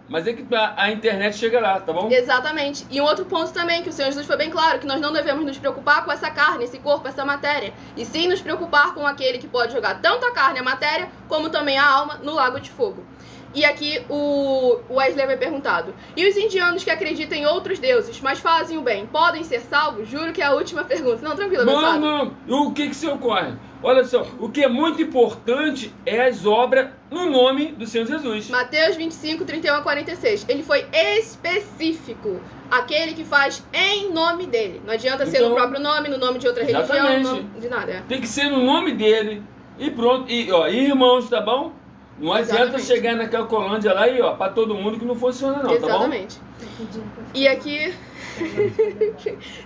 Mas é que a internet chega lá, tá bom? Exatamente. E um outro ponto também, que o Senhor Jesus foi bem claro, que nós não devemos nos preocupar com essa carne, esse corpo, essa matéria, e sim nos preocupar com aquele que pode jogar tanto a carne, a matéria, como também a alma no lago de fogo. E aqui o Wesley vai perguntado, e os indianos que acreditam em outros deuses, mas fazem o bem, podem ser salvos? Juro que é a última pergunta. Não, tranquilo, abençoado. Não. O que se ocorre? Olha só, o que é muito importante é as obras no nome do Senhor Jesus. Mateus 25, 31 a 46. Ele foi específico. Aquele que faz em nome dele. Não adianta ser no próprio nome, no nome de outra religião, Exatamente. no nome de nada. Tem que ser no nome dele. E pronto. E, ó, irmãos, tá bom? Não adianta Exatamente. chegar naquela Colândia lá e, ó, pra todo mundo que não funciona não, Exatamente. tá bom? E aqui...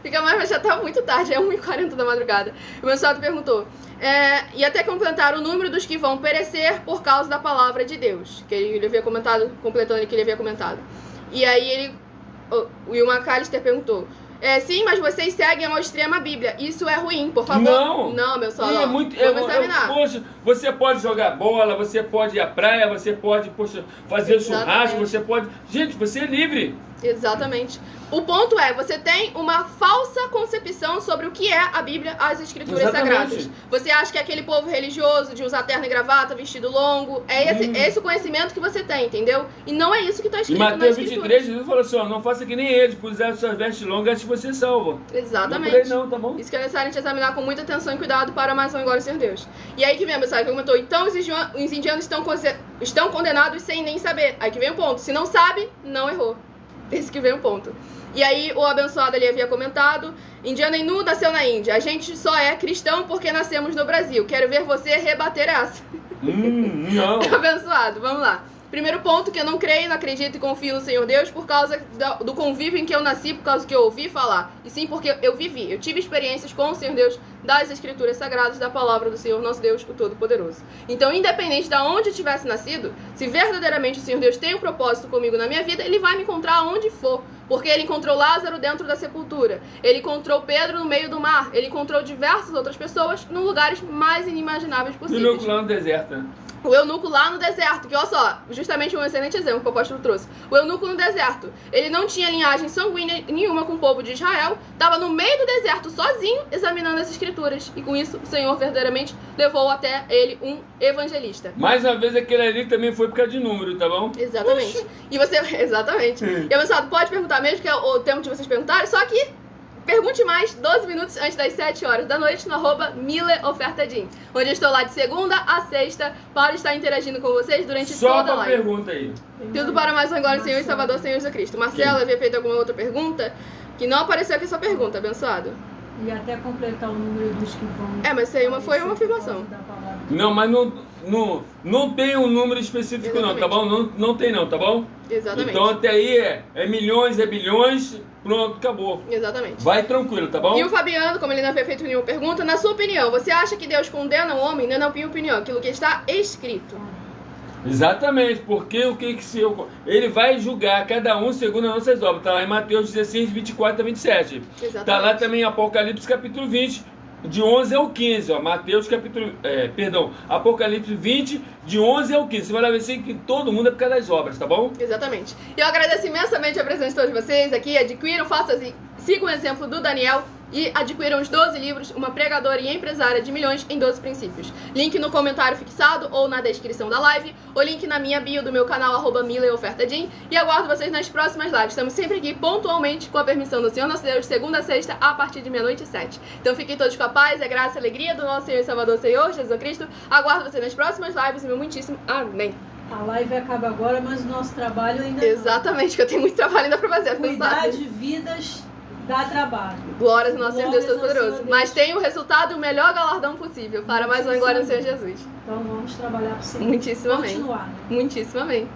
Fica mais, mas já tá muito tarde, é 1h40 da madrugada. O abençoado perguntou, e até completar o número dos que vão perecer por causa da palavra de Deus. Que ele havia comentado, completando que ele havia comentado. E aí o Will McAllister perguntou, Sim, mas vocês seguem ao extremo a Bíblia. Isso é ruim, por favor. Não, meu solo. é muito. Vamos examinar. Poxa, você pode jogar bola, você pode ir à praia, você pode, poxa, fazer churrasco, você pode. Gente, você é livre. Exatamente. O ponto é, você tem uma falsa concepção sobre o que é a Bíblia, as Escrituras Sagradas. Você acha que é aquele povo religioso de usar terno e gravata, vestido longo, é esse o conhecimento que você tem, entendeu? E não é isso que está escrito na Escritura. Em Mateus 23, Jesus falou assim, ó, não faça que nem eles, por usar suas vestes longas, antes que você salva. Exatamente. Não é por aí não, tá bom? Isso que é necessário a gente examinar com muita atenção e cuidado para mais um glória ao Senhor Deus. E aí que vem, sabe, que comentou, então os indianos estão condenados sem nem saber. Aí que vem o ponto, se não sabe, não errou. Esse que vem o ponto. E aí o abençoado ali havia comentado, indiano nu nasceu na Índia. A gente só é cristão porque nascemos no Brasil. Quero ver você rebater essa. Não. Abençoado, vamos lá. Primeiro ponto, que eu não creio, não acredito e confio no Senhor Deus por causa do convívio em que eu nasci, por causa que eu ouvi falar. E sim porque eu vivi, eu tive experiências com o Senhor Deus das Escrituras Sagradas, da palavra do Senhor, nosso Deus, o Todo-Poderoso. Então, independente de onde eu tivesse nascido, se verdadeiramente o Senhor Deus tem um propósito comigo na minha vida, Ele vai me encontrar onde for. Porque Ele encontrou Lázaro dentro da sepultura, Ele encontrou Pedro no meio do mar, Ele encontrou diversas outras pessoas em lugares mais inimagináveis possíveis. E o lá no deserto, né? O eunuco lá no deserto, que olha só, justamente um excelente exemplo que o apóstolo trouxe. O eunuco no deserto, ele não tinha linhagem sanguínea nenhuma com o povo de Israel, estava no meio do deserto sozinho, examinando as escrituras. E com isso, o Senhor verdadeiramente levou até ele um evangelista. Mais uma vez, aquele ali também foi por causa de número, tá bom? Exatamente. Oxi. E você, exatamente. E abençoado, pode perguntar mesmo, que é o tempo de vocês perguntarem, só que pergunte mais 12 minutos antes das 7 horas da noite no @MileOfertaDin, onde eu estou lá de segunda a sexta para estar interagindo com vocês durante toda a live. Só uma pergunta aí. Tudo para mais um glória, Senhor e Salvador, Senhor Jesus Cristo. Marcela havia feito alguma outra pergunta que não apareceu aqui sua pergunta, abençoado. E até completar o número dos que vão... Mas isso aí foi uma afirmação. Não, mas não tem um número específico. Exatamente. Não, tá bom? Não tem não, tá bom? Exatamente. Então até aí é milhões, é bilhões, pronto, acabou. Exatamente. Vai tranquilo, tá bom? E o Fabiano, como ele não havia feito nenhuma pergunta, na sua opinião, você acha que Deus condena o homem? Não é na minha opinião, aquilo que está escrito. Exatamente, porque o que se eu... Ele vai julgar cada um segundo as nossas obras. Tá lá em Mateus 16, 24 a 27. Exatamente. Tá lá também em Apocalipse capítulo 20, de 11 ao 15, ó. Mateus capítulo... Apocalipse 20, de 11 ao 15. Você vai lá ver assim que todo mundo é por causa das obras, tá bom? Exatamente. E eu agradeço imensamente a presença de todos vocês aqui. Adquiram, façam assim, sigam o exemplo do Daniel e adquiram os 12 livros, Uma Pregadora e Empresária de Milhões em 12 Princípios. Link no comentário fixado ou na descrição da live, ou link na minha bio do meu canal @MileOfertaDin, e aguardo vocês nas próximas lives. Estamos sempre aqui pontualmente, com a permissão do Senhor nosso Deus, segunda a sexta, a partir de meia-noite e 7. Então fiquem todos com a paz, a graça e a alegria do nosso Senhor e Salvador, Senhor Jesus Cristo. Aguardo vocês nas próximas lives e meu muitíssimo amém. A live acaba agora, mas o nosso trabalho ainda Exatamente, que eu tenho muito trabalho ainda pra fazer. Cuidar de vidas dá trabalho. Glórias ao nosso Senhor Deus Glórias ao Todo-Poderoso. Senhor Deus. Mas tem o resultado e o melhor galardão possível para mais uma glória ao Senhor Jesus. Então vamos trabalhar para você. Muitíssimo amém. Continuar, né? Muitíssimo amém.